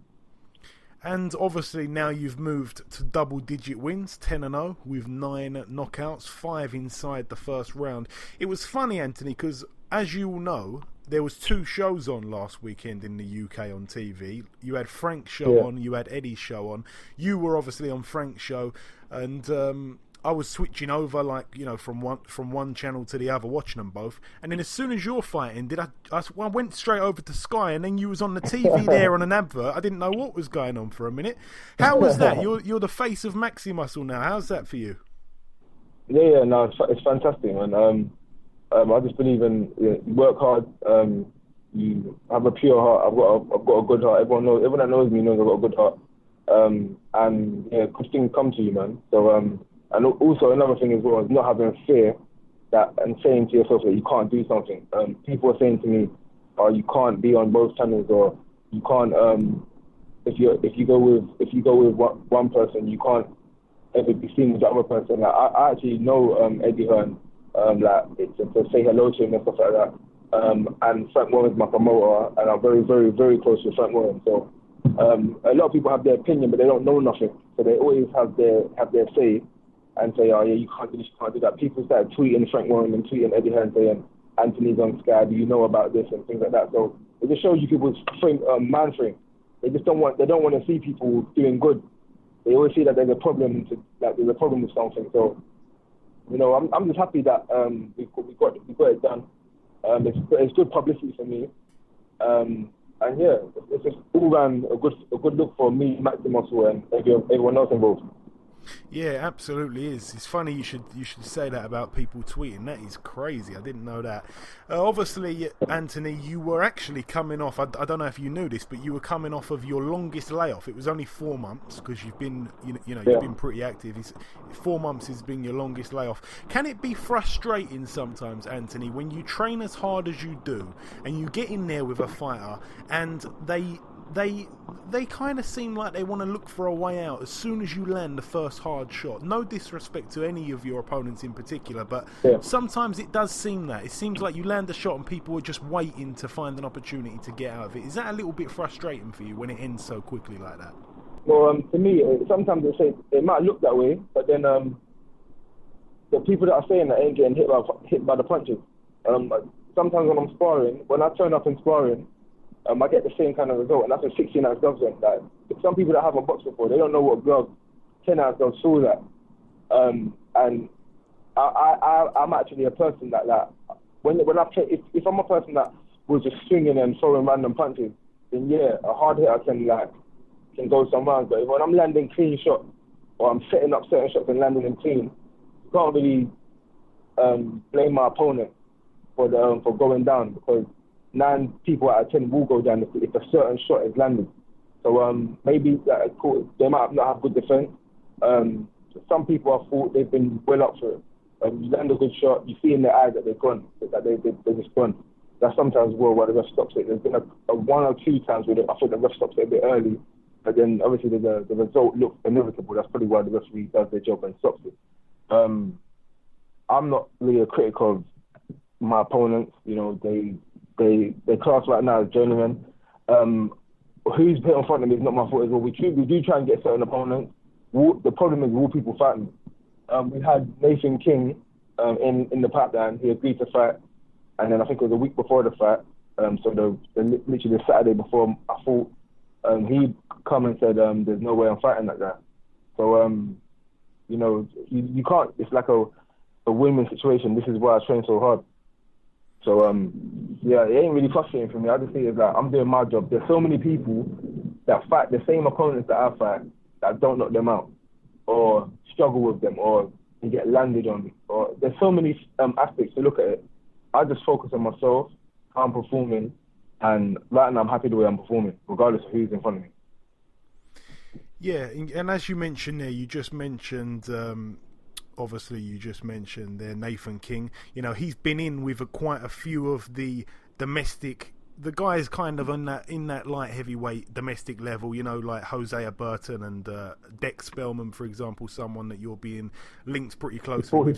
And obviously now you've moved to double-digit wins, 10-0, with 9 knockouts, 5 inside the first round. It was funny, Anthony, because as you all know, there was 2 shows on last weekend in the UK on TV. You had Frank's show on, you had Eddie's show on. You were obviously on Frank's show, and I was switching over, from one channel to the other, watching them both. And then as soon as your fight ended, I went straight over to Sky, and then you was on the TV there on an advert. I didn't know what was going on for a minute. How was that? You're the face of Maxi Muscle now. How's that for you? Yeah, no, it's fantastic, man. I just believe in you work hard. You have a pure heart. I've got a good heart. Everyone that knows me knows I've got a good heart. And yeah, good things come to you, man. So and also another thing as well is not having fear and saying to yourself that you can't do something. People are saying to me, "Oh, you can't be on both channels," or "You can't." If you go with one person, you can't ever be seen with the other person. Like, I actually know Eddie Hearn. It's to say hello to him and stuff like that. And Frank Warren's my promoter, and I'm very, very, very close with Frank Warren. So a lot of people have their opinion, but they don't know nothing. So they always have their say and say, "Oh yeah, you can't do this, you can't do that." People started tweeting Frank Warren and tweeting Eddie Hearn saying, "Anthony's on Sky. Do you know about this?" and things like that. So it just shows you people's mind frame. They don't want to see people doing good. They always see that there's a problem with something. So, you know, I'm just happy that we got it done. It's good publicity for me, and yeah, it's just all around a good look for me, Maxi Muscle, and everyone else involved. Yeah, absolutely is. It's funny you should say that about people tweeting. That is crazy. I didn't know that. Obviously, Anthony, you were actually coming off. I don't know if you knew this, but you were coming off of your longest layoff. It was only 4 months because you've been, you've been pretty active. 4 months has been your longest layoff. Can it be frustrating sometimes, Anthony, when you train as hard as you do and you get in there with a fighter and they kind of seem like they want to look for a way out as soon as you land the first hard shot? No disrespect to any of your opponents in particular, but sometimes it does seem that. It seems like you land a shot and people are just waiting to find an opportunity to get out of it. Is that a little bit frustrating for you when it ends so quickly like that? Well, to me, sometimes it might look that way, but then the people that are saying that ain't getting hit by the punches. Sometimes when I'm sparring, when I turn up in sparring, I get the same kind of result, and that's a 16-ounce gloves on. Like, some people that haven't boxed before, they don't know what gloves, 10-ounce gloves feel like. And I'm actually a person that when I play, if I'm a person that was just swinging and throwing random punches, then a hard hitter can go some rounds. But when I'm landing clean shots, or I'm setting up certain shots and landing them clean, you can't really blame my opponent for going down, because 9 people out of 10 will go down if a certain shot is landed. So maybe they might not have good defense. Some people have thought they've been well up for it. You land a good shot, you see in their eyes that they're gone, that they're just gone. That's sometimes why the ref stops it. There's been a 1 or 2 times where I thought the ref stops it a bit early, but then obviously the result looks inevitable. That's probably why the referee does their job and stops it. I'm not really a critic of my opponents. They class right now as journeymen. Who's put in front of me is not my fault as well. We do try and get certain opponents. The problem is, will people fight me? We had Nathan King in the pipeline. He agreed to fight, and then I think it was a week before the fight. So literally the Saturday before, I thought he'd come and said, "There's no way I'm fighting that guy." So you can't. It's like a win-win situation. This is why I train so hard. So, it ain't really frustrating for me. I just think it's like I'm doing my job. There's so many people that fight the same opponents that I fight that don't knock them out or struggle with them or get landed on. Or there's so many aspects to look at it. I just focus on myself, how I'm performing, and right now I'm happy the way I'm performing, regardless of who's in front of me. Yeah, and as you mentioned there, you just mentioned... Obviously, you just mentioned there Nathan King. He's been in with quite a few of the domestic. The guys kind of in that light heavyweight domestic level. Like Hosea Burton and Dex Spellman, for example, someone that you're being linked pretty closely with.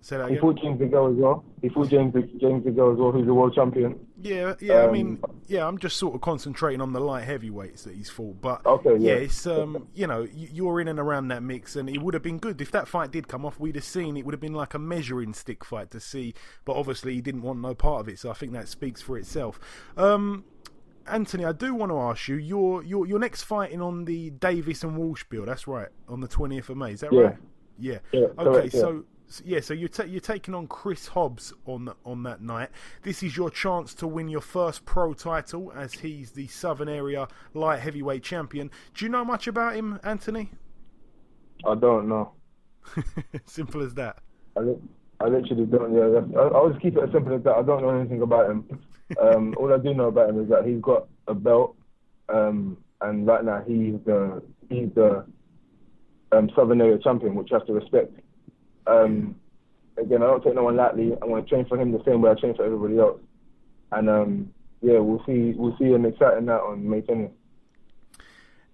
Say that again? He fought James Bigel as well. He fought James Bigel as well, who's the world champion. Yeah. I'm just sort of concentrating on the light heavyweights that he's fought. But it's you're in and around that mix, and it would have been good if that fight did come off. We'd have seen it would have been like a measuring stick fight to see. But obviously, he didn't want no part of it, so I think that speaks for itself. Anthony, I do want to ask you, you're next fighting on the Davis and Walsh bill. That's right, on the 20th of May. Is that right? Yeah. Okay, correct, so you're taking on Chris Hobbs on that night. This is your chance to win your first pro title, as he's the Southern Area light heavyweight champion. Do you know much about him, Anthony? I don't know. Simple as that. I literally don't. Yeah, I'll just keep it as simple as that. I don't know anything about him. All I do know about him is that he's got a belt, and right now he's the Southern Area champion, which you have to respect. Again, I don't take no one lightly. I'm going to train for him the same way I train for everybody else. And we'll see an exciting night on May 20th.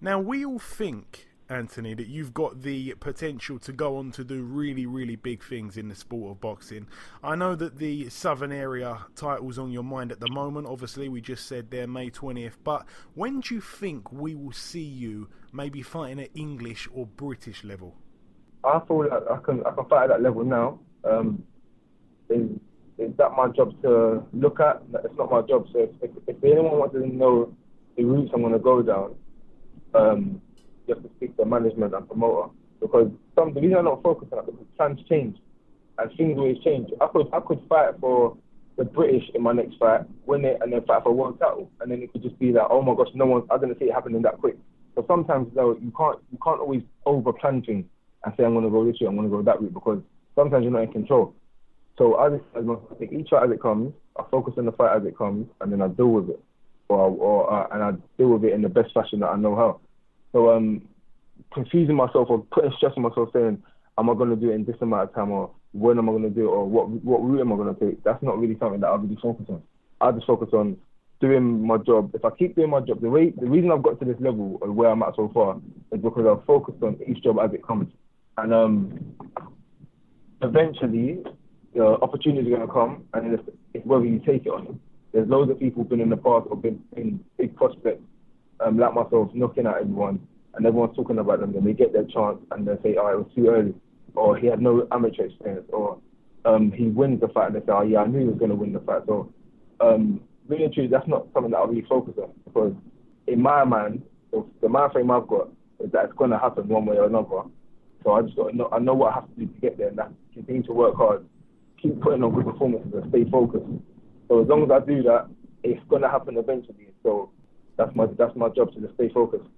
Now, we all think, Anthony, that you've got the potential to go on to do really, really big things in the sport of boxing. I know that the Southern Area title's on your mind at the moment. Obviously, we just said there May 20th. But when do you think we will see you maybe fighting at English or British level? I feel like I can fight at that level now. Is that my job to look at? It's not my job. So if anyone wants to know the routes I'm going to go down, you have to speak to management and promoter, because the reason I'm not focused on it because plans change and things always change. I could fight for the British in my next fight, win it, and then fight for a world title, and then it could just be that, oh my gosh, I didn't see it happening that quick. So So sometimes though you can't always over plan things and say I'm gonna go this route, I'm gonna go that route, because sometimes you're not in control. So I take each fight as it comes. I focus on the fight as it comes, and then I deal with it, and I deal with it in the best fashion that I know how. So confusing myself or putting stress on myself, saying am I gonna do it in this amount of time, or when am I gonna do it, or what route am I gonna take? That's not really something that I really focus on. I just focus on doing my job. If I keep doing my job, the reason I've got to this level of where I'm at so far is because I've focused on each job as it comes. And eventually, the opportunities are going to come, and it's whether you take it or not. There's loads of people been in the past or been in big prospects, like myself, knocking at everyone, and everyone's talking about them, and they get their chance, and they say, oh, it was too early, or he had no amateur experience, or he wins the fight, and they say, oh, yeah, I knew he was going to win the fight. So, really and truly, that's not something that I really focus on, because in my mind, the mind frame I've got is that it's going to happen one way or another. So I know what I have to do to get there, and that's continue to work hard, keep putting on good performances, and stay focused. So as long as I do that, it's going to happen eventually. So that's my job, to just stay focused.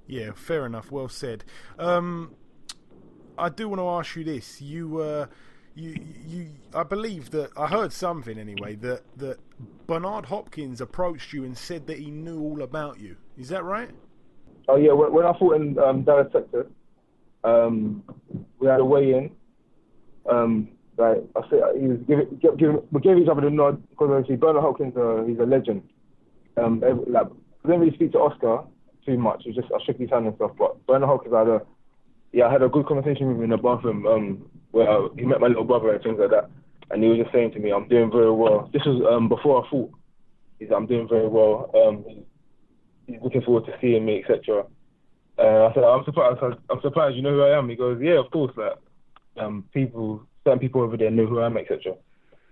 Yeah, fair enough. Well said. I do want to ask you this. I believe that I heard something anyway that Bernard Hopkins approached you and said that he knew all about you. Is that right? Oh yeah. When I fought in Dallas, Texas, we had a weigh-in. Like I said, we gave each other the nod, because obviously Bernard Hopkins, he's a legend. I didn't really speak to Oscar too much. It was just I shook his hand and stuff. But Bernard Hopkins, I had a good conversation with him in the bathroom, where he met my little brother and things like that. And he was just saying to me, I'm doing very well. This was before I fought. He said, I'm doing very well. He's looking forward to seeing me, etc. I said, I'm surprised you know who I am. He goes, yeah, of course. Like, certain people over there know who I am, etc. So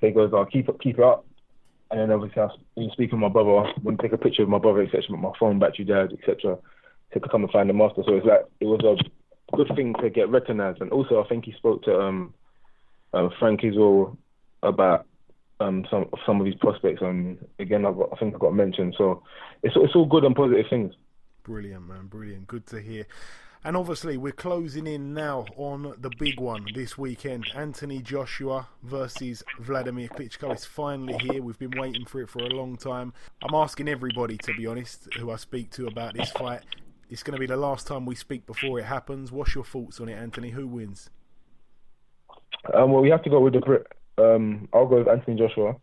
he goes, I'll keep it up. And then obviously I was speaking with my brother, I want to take a picture of my brother, etc. But my phone battery died, etc. To come and find the master. So it was a good thing to get recognised. And also I think he spoke to Frank as well about some of his prospects. And again, I think I got mentioned. So it's all good and positive things. Brilliant, man. Brilliant. Good to hear. And obviously, we're closing in now on the big one this weekend. Anthony Joshua versus Wladimir Klitschko is finally here. We've been waiting for it for a long time. I'm asking everybody, to be honest, who I speak to about this fight. It's going to be the last time we speak before it happens. What's your thoughts on it, Anthony? Who wins? Well, we have to go with the Brit. I'll go with Anthony Joshua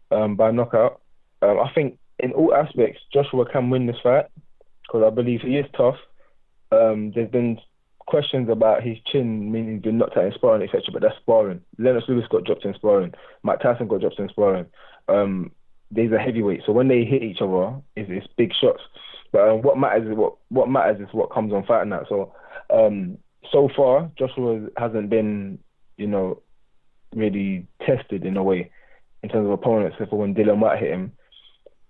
by knockout. I think in all aspects, Joshua can win this fight, because I believe he is tough. There's been questions about his chin, meaning he's been knocked out in sparring, etc. But that's sparring. Lennox Lewis got dropped in sparring. Mike Tyson got dropped in sparring. There's a heavyweight, so when they hit each other, it's big shots. But what matters is what comes on fight night. So so far, Joshua hasn't been, really tested in a way in terms of opponents, except for when Dylan White hit him.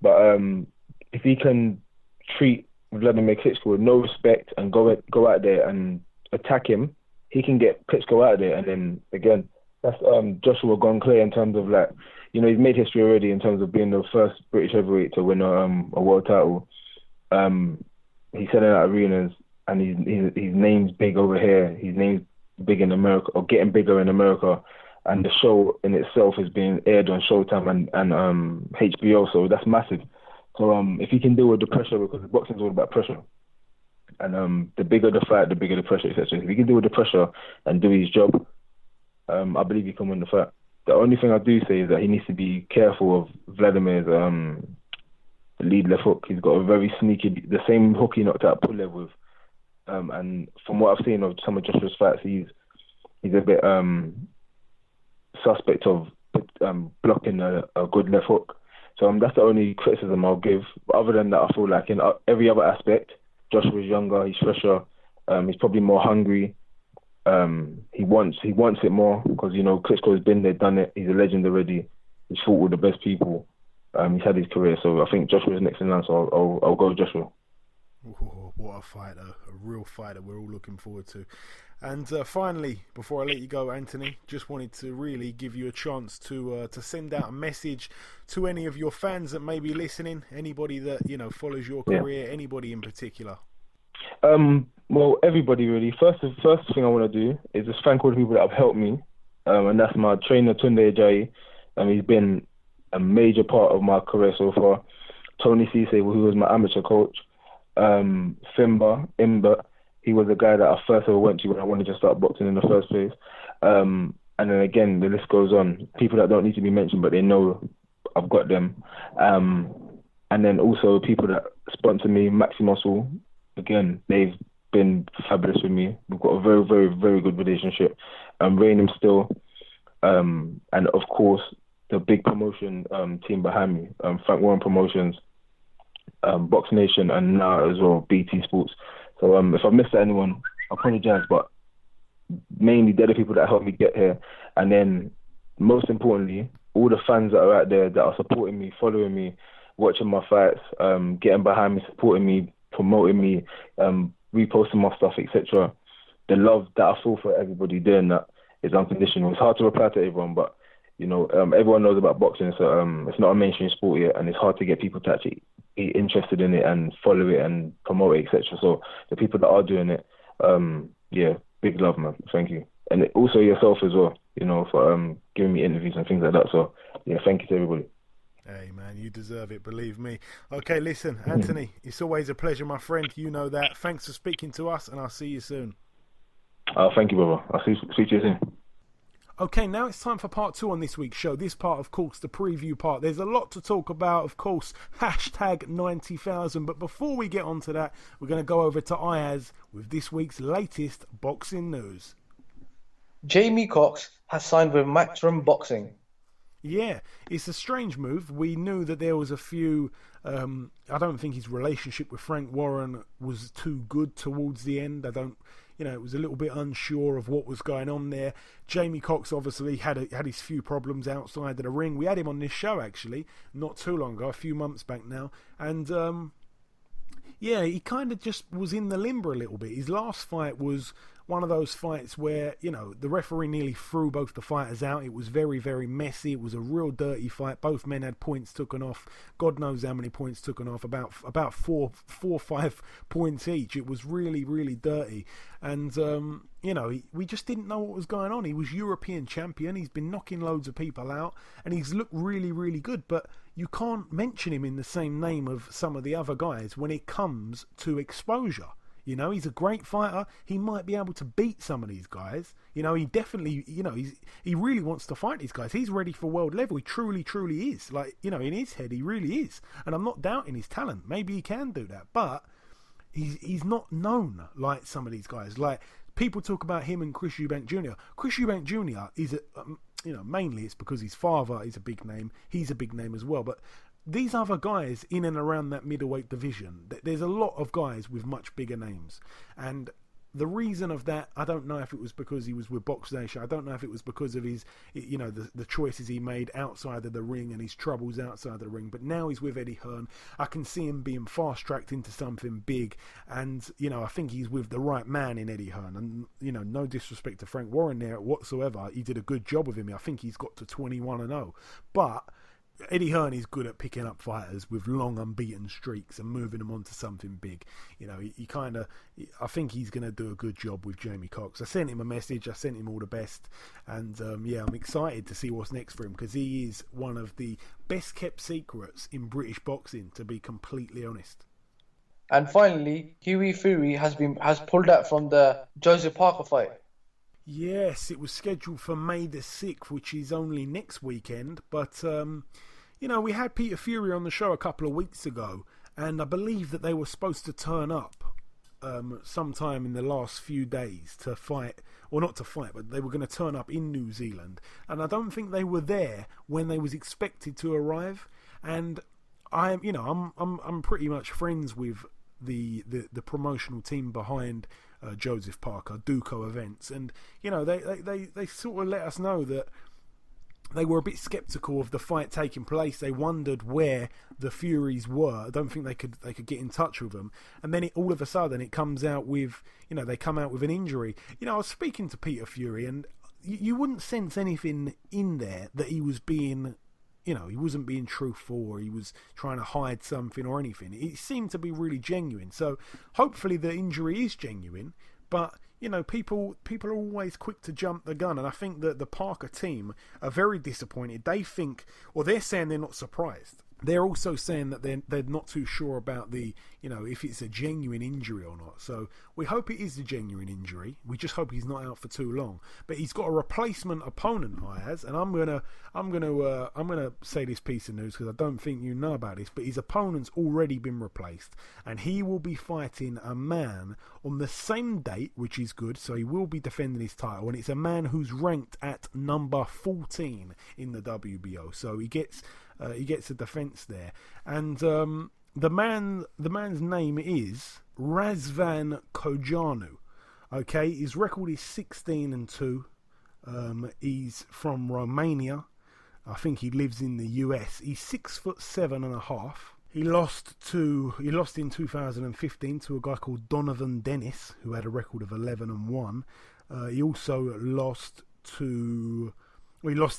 But if he can treat Wladimir Klitschko with no respect and go out there and attack him, he can get Klitschko out there. And then again, that's Joshua gone clear in terms of he's made history already in terms of being the first British heavyweight to win a world title. He's selling out arenas, and his name's big over here. His name's big in America, or getting bigger in America. And the show in itself is being aired on Showtime and HBO, so that's massive. So if he can deal with the pressure, because boxing is all about pressure, and the bigger the fight, the bigger the pressure, etc. If he can deal with the pressure and do his job, I believe he can win the fight. The only thing I do say is that he needs to be careful of Vladimir's lead left hook. He's got a very sneaky, the same hook he knocked out Pulev with. And from what I've seen of some of Joshua's fights, he's a bit suspect of blocking a good left hook. So that's the only criticism I'll give. But other than that, I feel like in every other aspect, Joshua's younger, he's fresher, he's probably more hungry. He wants it more, because Klitschko has been there, done it. He's a legend already. He's fought with the best people. He's had his career, so I think Joshua's next in line. So I'll go with Joshua. Ooh, what a fighter, a real fighter we're all looking forward to. And finally, before I let you go, Anthony, just wanted to really give you a chance to send out a message to any of your fans that may be listening, anybody that follows your career, anybody in particular. Well, everybody really. First thing I want to do is just thank all the people that have helped me, and that's my trainer Tunde Ajayi. He's been a major part of my career so far. Tony Cisse, who was my amateur coach. Imber, he was the guy that I first ever went to when I wanted to start boxing in the first place. And then again, the list goes on. People that don't need to be mentioned, but they know I've got them. And then also people that sponsor me, Maxi Muscle. Again, they've been fabulous with me. We've got a very, very, very good relationship. Rainham still. And of course, the big promotion team behind me, Frank Warren Promotions, Box Nation, and now as well BT Sports. So if I missed anyone, I apologise, but mainly they're the people that helped me get here. And then most importantly, all the fans that are out there that are supporting me, following me, watching my fights, getting behind me, supporting me, promoting me, reposting my stuff, etc. The love that I feel for everybody doing that is unconditional. It's hard to reply to everyone, but you know, everyone knows about boxing, so it's not a mainstream sport yet, and it's hard to get people to actually be interested in it and follow it and promote it, etc. So the people that are doing it, yeah, big love, man. Thank you. And also yourself as well, you know, for giving me interviews and things like that. So yeah, thank you to everybody. Hey man, you deserve it, believe me. Okay, listen, Anthony, it's always a pleasure, my friend. You know that. Thanks for speaking to us, and I'll see you soon. Thank you, brother. I'll see you soon. Okay, now it's time for part 2 on this week's show. This part, of course, the preview part. There's a lot to talk about, of course, hashtag 90,000. But before we get on to that, we're going to go over to Ayaz with this week's latest boxing news. Jamie Cox has signed with Matchroom Boxing. Yeah, it's a strange move. We knew that there was a few... I don't think his relationship with Frank Warren was too good towards the end. It was a little bit unsure of what was going on there. Jamie Cox obviously had his few problems outside of the ring. We had him on this show, actually, not too long ago, a few months back now. And, he kind of just was in the limbo a little bit. His last fight was one of those fights where, the referee nearly threw both the fighters out. It was very, very messy. It was a real dirty fight. Both men had points taken off. God knows how many points taken off. About 4 or 5 points each. It was really, really dirty. And, we just didn't know what was going on. He was European champion. He's been knocking loads of people out. And he's looked really, really good. But you can't mention him in the same name of some of the other guys when it comes to exposure. He's a great fighter. He might be able to beat some of these guys. He definitely, he really wants to fight these guys. He's ready for world level. He truly, truly is. Like, in his head, he really is. And I'm not doubting his talent. Maybe he can do that. But he's not known like some of these guys. Like, people talk about him and Chris Eubank Jr. Chris Eubank Jr. is, mainly it's because his father is a big name. He's a big name as well. But these other guys in and around that middleweight division, there's a lot of guys with much bigger names. And the reason of that, I don't know if it was because he was with Box Nation. I don't know if it was because of his, the choices he made outside of the ring and his troubles outside of the ring. But now he's with Eddie Hearn. I can see him being fast-tracked into something big. And, I think he's with the right man in Eddie Hearn. And, no disrespect to Frank Warren there whatsoever. He did a good job with him. I think he's got to 21-0. But Eddie Hearn is good at picking up fighters with long unbeaten streaks and moving them onto something big. I think he's going to do a good job with Jamie Cox. I sent him a message. I sent him all the best. And, I'm excited to see what's next for him because he is one of the best kept secrets in British boxing, to be completely honest. And finally, Hughie Fury has pulled out from the Joseph Parker fight. Yes, it was scheduled for May the 6th, which is only next weekend. But, we had Peter Fury on the show a couple of weeks ago, and I believe that they were supposed to turn up sometime in the last few days to fight, or not to fight, but they were going to turn up in New Zealand. And I don't think they were there when they was expected to arrive. And I'm pretty much friends with the promotional team behind Joseph Parker, Duco Events, and they sort of let us know that they were a bit sceptical of the fight taking place. They wondered where the Furies were. I don't think they could get in touch with them. And then all of a sudden it comes out with, they come out with an injury. I was speaking to Peter Fury, and you wouldn't sense anything in there that he was being he wasn't being truthful or he was trying to hide something or anything. It seemed to be really genuine. So hopefully the injury is genuine, but people are always quick to jump the gun, and I think that the Parker team are very disappointed. They're saying they're not surprised. They're also saying that they're not too sure about if it's a genuine injury or not. So we hope it is a genuine injury. We just hope he's not out for too long. But he's got a replacement opponent, Ayaz, and I'm gonna say this piece of news because I don't think you know about this. But his opponent's already been replaced, and he will be fighting a man on the same date, which is good. So he will be defending his title, and it's a man who's ranked at number 14 in the WBO. So he gets a defence there, and the man's name is Razvan Kojanu. Okay, his record is 16-2. He's from Romania. I think he lives in the US. He's 6'7.5". He lost in 2015 to a guy called Donovan Dennis, who had a record of 11-1. He also lost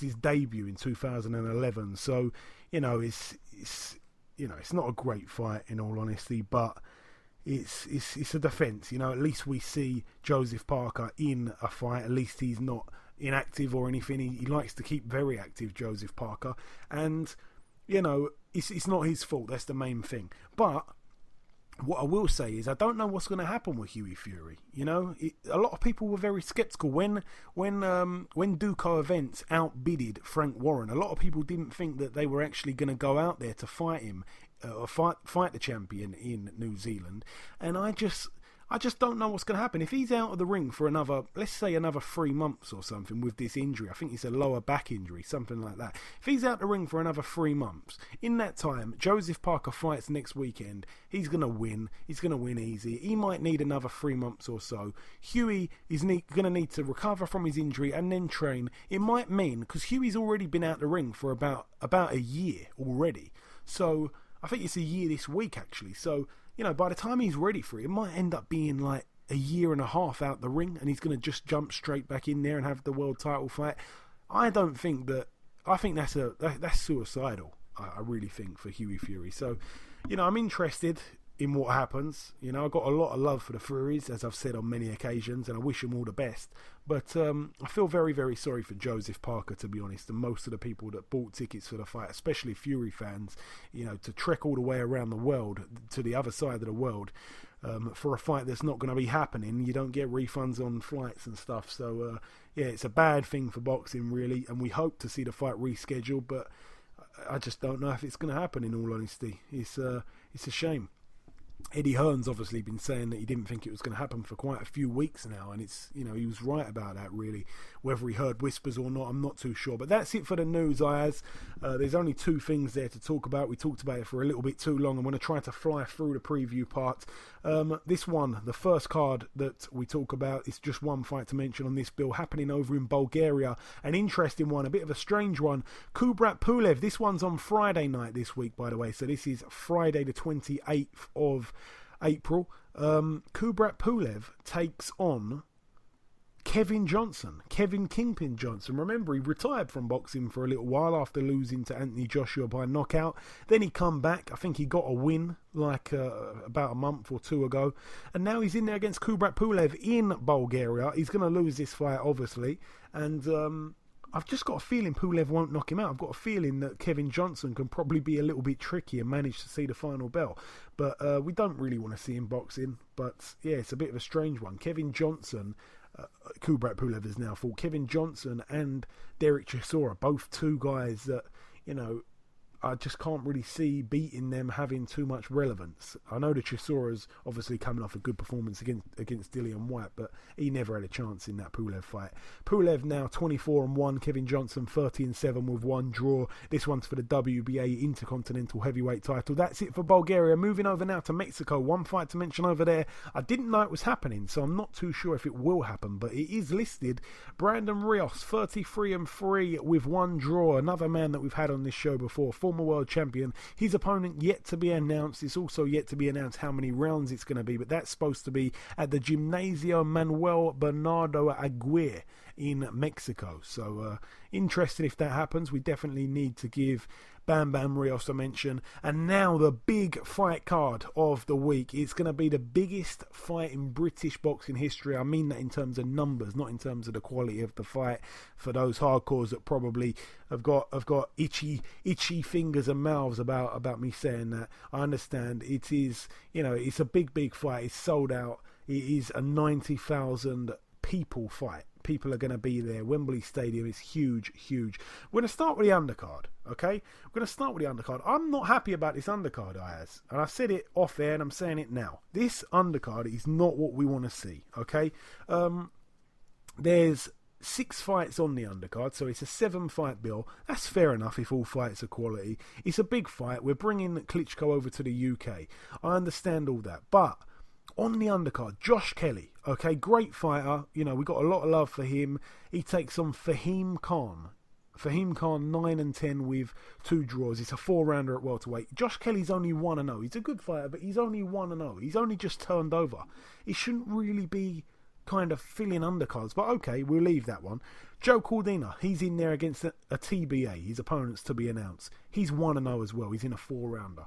his debut in 2011. So, it's not a great fight in all honesty, but it's a defence. At least we see Joseph Parker in a fight. At least he's not inactive or anything. He likes to keep very active, Joseph Parker, and it's not his fault. That's the main thing. But what I will say is I don't know what's going to happen with Hughie Fury. A lot of people were very sceptical when Duco Events outbidded Frank Warren. A lot of people didn't think that they were actually going to go out there to fight him, or fight the champion in New Zealand. And I just don't know what's going to happen. If he's out of the ring for let's say another 3 months or something with this injury, I think it's a lower back injury, something like that. If he's out the ring for another 3 months, in that time, Joseph Parker fights next weekend. He's going to win. He's going to win easy. He might need another 3 months or so. Hughie is going to need to recover from his injury and then train. It might mean, because Hughie's already been out the ring for about a year already. So I think it's a year this week, actually. So, by the time he's ready for it, it might end up being like a year and a half out the ring, and he's going to just jump straight back in there and have the world title fight. I think that's suicidal. I really think, for Hughie Fury. So, I'm interested in what happens. I've got a lot of love for the Furies, as I've said on many occasions, and I wish them all the best. But I feel very, very sorry for Joseph Parker, to be honest, and most of the people that bought tickets for the fight, especially Fury fans, to trek all the way around the world, to the other side of the world, for a fight that's not going to be happening. You don't get refunds on flights and stuff. So, it's a bad thing for boxing, really, and we hope to see the fight rescheduled, but I just don't know if it's going to happen, in all honesty. It's a shame. Eddie Hearn's obviously been saying that he didn't think it was going to happen for quite a few weeks now, and it's he was right about that, really. Whether he heard whispers or not, I'm not too sure. But that's it for the news, Ayaz. There's only 2 things there to talk about. We talked about it for a little bit too long. I'm going to try to fly through the preview part. This one, the first card that we talk about, is just one fight to mention on this bill, happening over in Bulgaria. An interesting one, a bit of a strange one. Kubrat Pulev. This one's on Friday night this week, by the way. So this is Friday the 28th of April. Kubrat Pulev takes on Kevin Kingpin Johnson. Remember, he retired from boxing for a little while after losing to Anthony Joshua by knockout. Then he come back. I think he got a win about a month or 2 ago, and now he's in there against Kubrat Pulev in Bulgaria. He's going to lose this fight, obviously, and I've just got a feeling Pulev won't knock him out. I've got a feeling that Kevin Johnson can probably be a little bit tricky and manage to see the final bell. But we don't really want to see him boxing. But yeah, it's a bit of a strange one. Kevin Johnson, Kubrat Pulev has now fought. Kevin Johnson and Derek Chisora, both 2 guys that, I just can't really see beating them having too much relevance. I know that Chisora's obviously coming off a good performance against Dillian White, but he never had a chance in that Pulev fight. Pulev now 24-1, Kevin Johnson 30-7 with 1 draw. This one's for the WBA Intercontinental Heavyweight title. That's it for Bulgaria. Moving over now to Mexico. One fight to mention over there. I didn't know it was happening, so I'm not too sure if it will happen, but it is listed. Brandon Rios 33-3 with 1 draw. Another man that we've had on this show before. Former former world champion. His opponent yet to be announced. It's also yet to be announced how many rounds it's going to be, but that's supposed to be at the Gimnasio Manuel Bernardo Aguirre in Mexico. So interested if that happens. We definitely need to give Bam Bam Rios a mention. And now the big fight card of the week. It's going to be the biggest fight in British boxing history. I mean that in terms of numbers, not in terms of the quality of the fight. For those hardcores that probably have got itchy fingers and mouths about me saying that, I understand. It is, it's a big fight. It's sold out. It is a 90,000 people fight. People are going to be there. Wembley Stadium is huge. We're going to start with the undercard, okay? We're going to start with the undercard. I'm not happy about this undercard, Ayaz. And I said it off air and I'm saying it now. This undercard is not what we want to see, okay? There's 6 fights on the undercard, so it's a 7-fight bill. That's fair enough if all fights are quality. It's a big fight. We're bringing Klitschko over to the UK. I understand all that, but on the undercard, Josh Kelly, okay, great fighter. We got a lot of love for him. He takes on Fahim Khan. Fahim Khan 9-10 with 2 draws. It's a 4-rounder at welterweight. Josh Kelly's only 1-0. He's a good fighter, but he's only 1-0. He's only just turned over. He shouldn't really be kind of filling undercards, but okay, we'll leave that one. Joe Cordina, he's in there against a TBA. His opponent's to be announced. He's 1-0 as well. He's in a 4-rounder.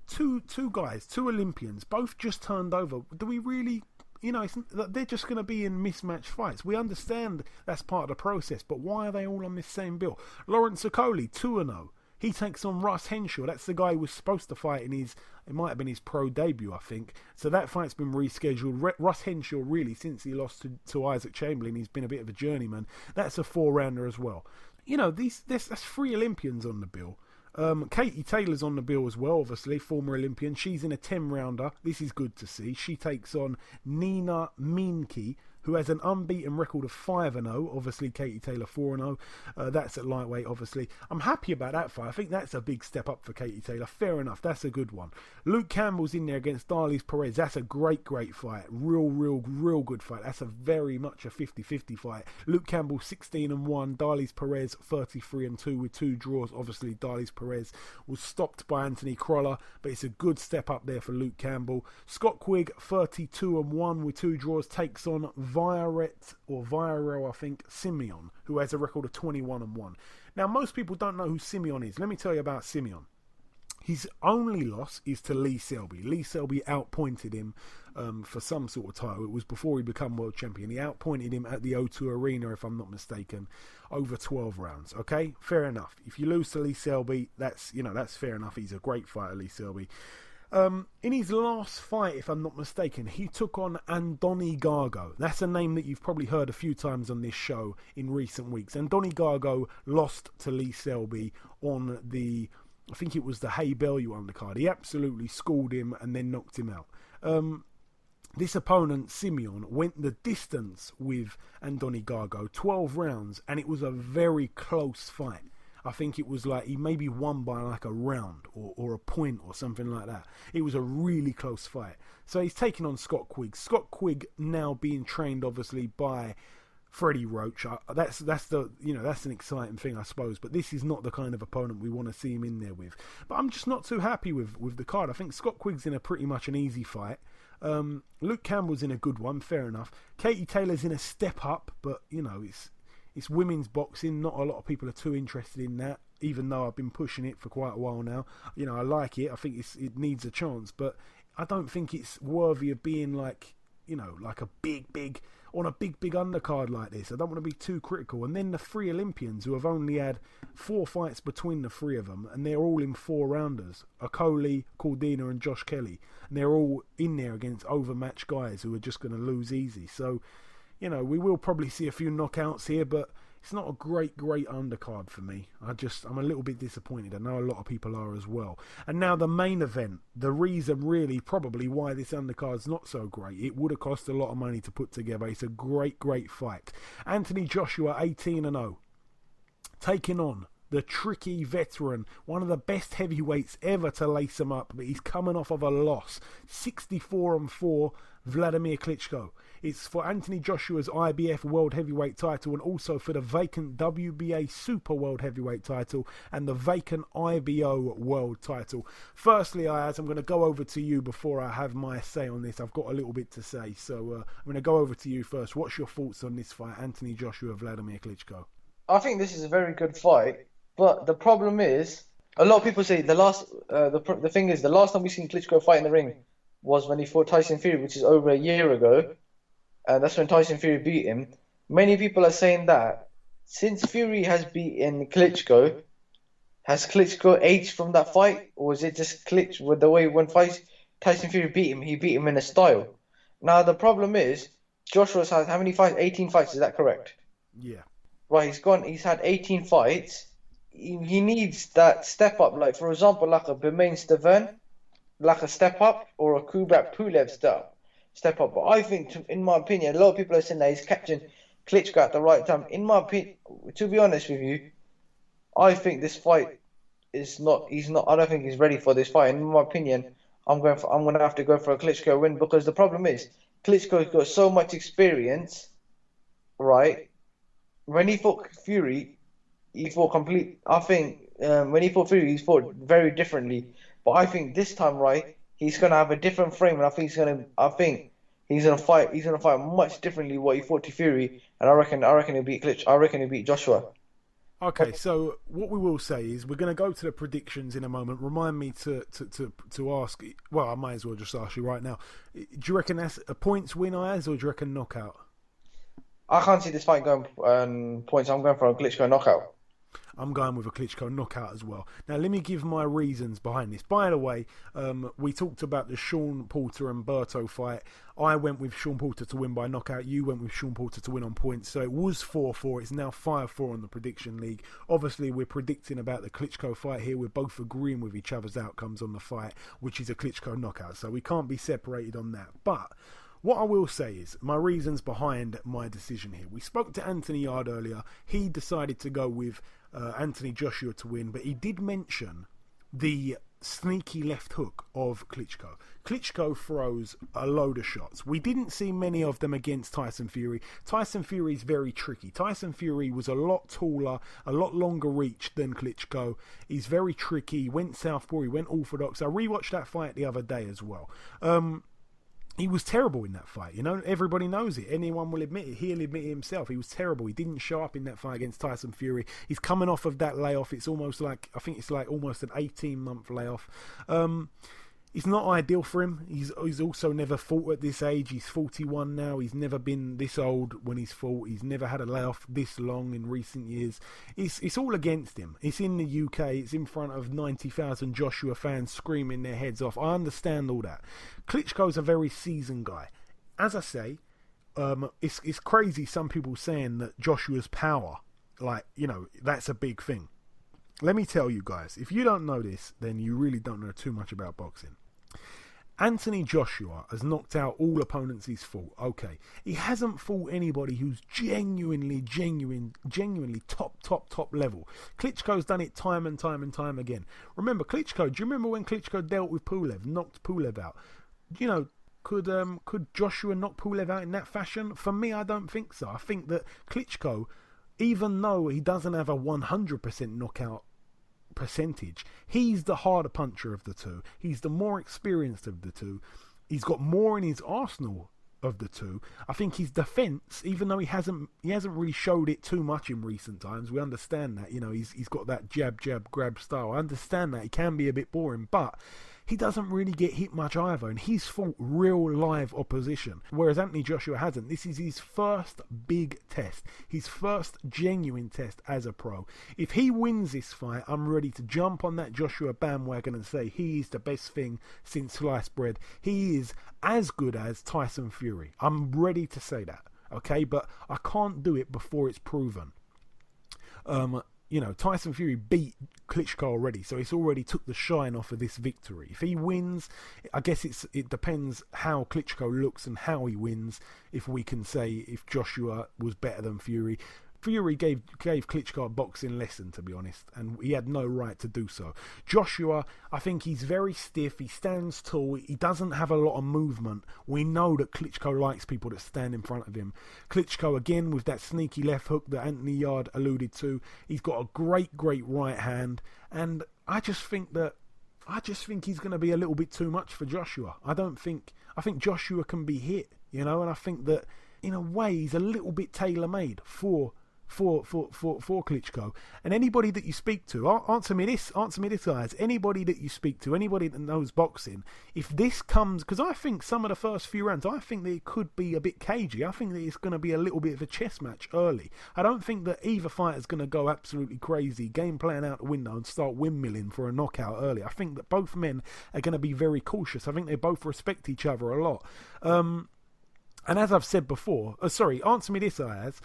Two guys, 2 Olympians, both just turned over. Do we really, they're just going to be in mismatched fights. We understand that's part of the process, but why are they all on this same bill? Lawrence Okoli, 2-0. He takes on Russ Henshaw. That's the guy who was supposed to fight it might have been his pro debut, I think. So that fight's been rescheduled. Russ Henshaw, really, since he lost to Isaac Chamberlain, he's been a bit of a journeyman. That's a 4-rounder as well. That's 3 Olympians on the bill. Katie Taylor's on the bill as well, obviously, former Olympian. She's in a 10-rounder. This is good to see. She takes on Nina Minke, who has an unbeaten record of 5-0. Obviously, Katie Taylor 4-0. That's at lightweight, obviously. I'm happy about that fight. I think that's a big step up for Katie Taylor. Fair enough. That's a good one. Luke Campbell's in there against Darlis Perez. That's a great fight. Real good fight. That's very much a 50-50 fight. Luke Campbell 16-1. Darlis Perez 33-2 with 2 draws. Obviously, Darlis Perez was stopped by Anthony Crolla, but it's a good step up there for Luke Campbell. Scott Quigg 32-1 with 2 draws takes on Viarel, I think, Simeon, who has a record of 21-1. Now, most people don't know who Simeon is. Let me tell you about Simeon. His only loss is to Lee Selby. Lee Selby outpointed him for some sort of title. It was before he became world champion. He outpointed him at the O2 Arena, if I'm not mistaken, over 12 rounds. Okay, fair enough. If you lose to Lee Selby, that's fair enough. He's a great fighter, Lee Selby. In his last fight, if I'm not mistaken, he took on Andoni Gargo. That's a name that you've probably heard a few times on this show in recent weeks. Andoni Gargo lost to Lee Selby on I think it was the Hay Bellew undercard. He absolutely schooled him and then knocked him out. This opponent, Simeon, went the distance with Andoni Gargo, 12 rounds, and it was a very close fight. I think it was like he maybe won by like a round or a point or something like that. It was a really close fight. So he's taking on Scott Quigg. Scott Quigg now being trained obviously by Freddie Roach. That's an exciting thing, I suppose. But this is not the kind of opponent we want to see him in there with. But I'm just not too happy with the card. I think Scott Quigg's in a pretty much an easy fight. Luke Campbell's in a good one, fair enough. Katie Taylor's in a step up, but it's women's boxing. Not a lot of people are too interested in that, even though I've been pushing it for quite a while now. I like it. I think it needs a chance, but I don't think it's worthy of being like a big on a big undercard like this. I don't want to be too critical. And then the 3 Olympians who have only had 4 fights between the 3 of them, and they're all in 4-rounders. Okoli, Cordina and Josh Kelly. And they're all in there against overmatched guys who are just going to lose easy. So, we will probably see a few knockouts here, but it's not a great undercard for me. I'm a little bit disappointed. I know a lot of people are as well. And now the main event, the reason really probably why this undercard's not so great. It would have cost a lot of money to put together. It's a great fight. Anthony Joshua, 18-0, taking on the tricky veteran, one of the best heavyweights ever to lace him up, but he's coming off of a loss. 64-4, Wladimir Klitschko. It's for Anthony Joshua's IBF World Heavyweight title and also for the vacant WBA Super World Heavyweight title and the vacant IBO World title. Firstly, Ayaz, I'm going to go over to you before I have my say on this. I've got a little bit to say, so I'm going to go over to you first. What's your thoughts on this fight, Anthony Joshua, Wladimir Klitschko? I think this is a very good fight, but the problem is, a lot of people say the last time we seen Klitschko fight in the ring was when he fought Tyson Fury, which is over a year ago. And that's when Tyson Fury beat him. Many people are saying that since Fury has beaten Klitschko, has Klitschko aged from that fight? Or is it just Klitsch with the way when Tyson Fury beat him, he beat him in a style? Now, the problem is, Joshua's had how many fights? 18 fights, is that correct? Yeah. Right, he's had 18 fights. He needs that step up, like, for example, like a Bermain Stavern, like a step up, or a Kubrat Pulev step up. But I think, in my opinion, a lot of people are saying that he's catching Klitschko at the right time. In my opinion, to be honest with you, I think this fight is not. I don't think he's ready for this fight. In my opinion, I'm going to have to go for a Klitschko win because the problem is Klitschko's got so much experience, right? When he fought Fury, he fought complete. I think when he fought Fury, he fought very differently. But I think this time, right, he's gonna have a different frame, and I think he's gonna fight. He's gonna fight much differently what he fought to Fury, and I reckon he'll beat Klitsch. I reckon he'll beat Joshua. Okay, so what we will say is we're going to go to the predictions in a moment. Remind me to ask. Well, I might as well just ask you right now. Do you reckon that's a points win, Ayaz, or do you reckon knockout? I can't see this fight going points. I'm going for a Klitschko knockout. I'm going with a Klitschko knockout as well. Now, let me give my reasons behind this. By the way, we talked about the Sean Porter and Berto fight. I went with Sean Porter to win by knockout. You went with Sean Porter to win on points. So it was 4-4. It's now 5-4 on the prediction league. Obviously, we're predicting about the Klitschko fight here. We're both agreeing with each other's outcomes on the fight, which is a Klitschko knockout. So we can't be separated on that. But what I will say is my reasons behind my decision here. We spoke to Anthony Yarde earlier. He decided to go with Anthony Joshua to win, but he did mention the sneaky left hook of Klitschko. Klitschko throws a load of shots. We didn't see many of them against Tyson Fury. Tyson Fury is very tricky. Tyson Fury was a lot taller, a lot longer reach than Klitschko. He's very tricky. He went southpaw, he went orthodox. I rewatched that fight the other day as well. He was terrible in that fight, you know. Everybody knows it. Anyone will admit it. He'll admit it himself. He was terrible. He didn't show up in that fight against Tyson Fury. He's coming off of that layoff. It's almost like, I think it's like almost an 18-month layoff. It's not ideal for him. He's also never fought at this age. He's 41 now. He's never been this old when he's fought. He's never had a layoff this long in recent years. It's all against him. It's in the UK. It's in front of 90,000 Joshua fans screaming their heads off. I understand all that. Klitschko's a very seasoned guy. As I say, it's crazy some people saying that Joshua's power, like, you know, that's a big thing. Let me tell you guys, if you don't know this, then you really don't know too much about boxing. Anthony Joshua has knocked out all opponents he's fought. Okay, he hasn't fought anybody who's genuinely top level. Klitschko's done it time and time again. Remember Klitschko? Do you remember when Klitschko dealt with Pulev, knocked Pulev out? You know, could Joshua knock Pulev out in that fashion? For me, I don't think so. I think that Klitschko, even though he doesn't have a 100% knockout percentage, he's the harder puncher of the two. He's the more experienced of the two. He's got more in his arsenal of the two. I think his defense, even though he hasn't really showed it too much in recent times, we understand that, you know, he's got that jab grab style. I understand that he can be a bit boring, but he doesn't really get hit much either, and he's fought real live opposition, whereas Anthony Joshua hasn't. This is his first big test, his first genuine test as a pro. If he wins this fight, I'm ready to jump on that Joshua bandwagon and say he is the best thing since sliced bread. He is as good as Tyson Fury. I'm ready to say that, okay? But I can't do it before it's proven. You know, Tyson Fury beat Klitschko already, so it's already took the shine off of this victory. If he wins, I guess it depends how Klitschko looks and how he wins. If we can say if Joshua was better than Fury. Fury gave Klitschko a boxing lesson, to be honest, and he had no right to do so. Joshua, I think he's very stiff. He stands tall. He doesn't have a lot of movement. We know that Klitschko likes people that stand in front of him. Klitschko, again, with that sneaky left hook that Anthony Yarde alluded to, he's got a great right hand, and I just think he's going to be a little bit too much for Joshua. I think Joshua can be hit, and I think that in a way he's a little bit tailor-made for Klitschko. And anybody that you speak to, answer me this, guys. Anybody that you speak to, anybody that knows boxing, if this comes, because I think some of the first few rounds, I think that it could be a bit cagey. I think that it's going to be a little bit of a chess match early. I don't think that either fighter's going to go absolutely crazy, game plan out the window and start windmilling for a knockout early. I think that both men are going to be very cautious. I think they both respect each other a lot. And as I've said before, answer me this, Ayaz.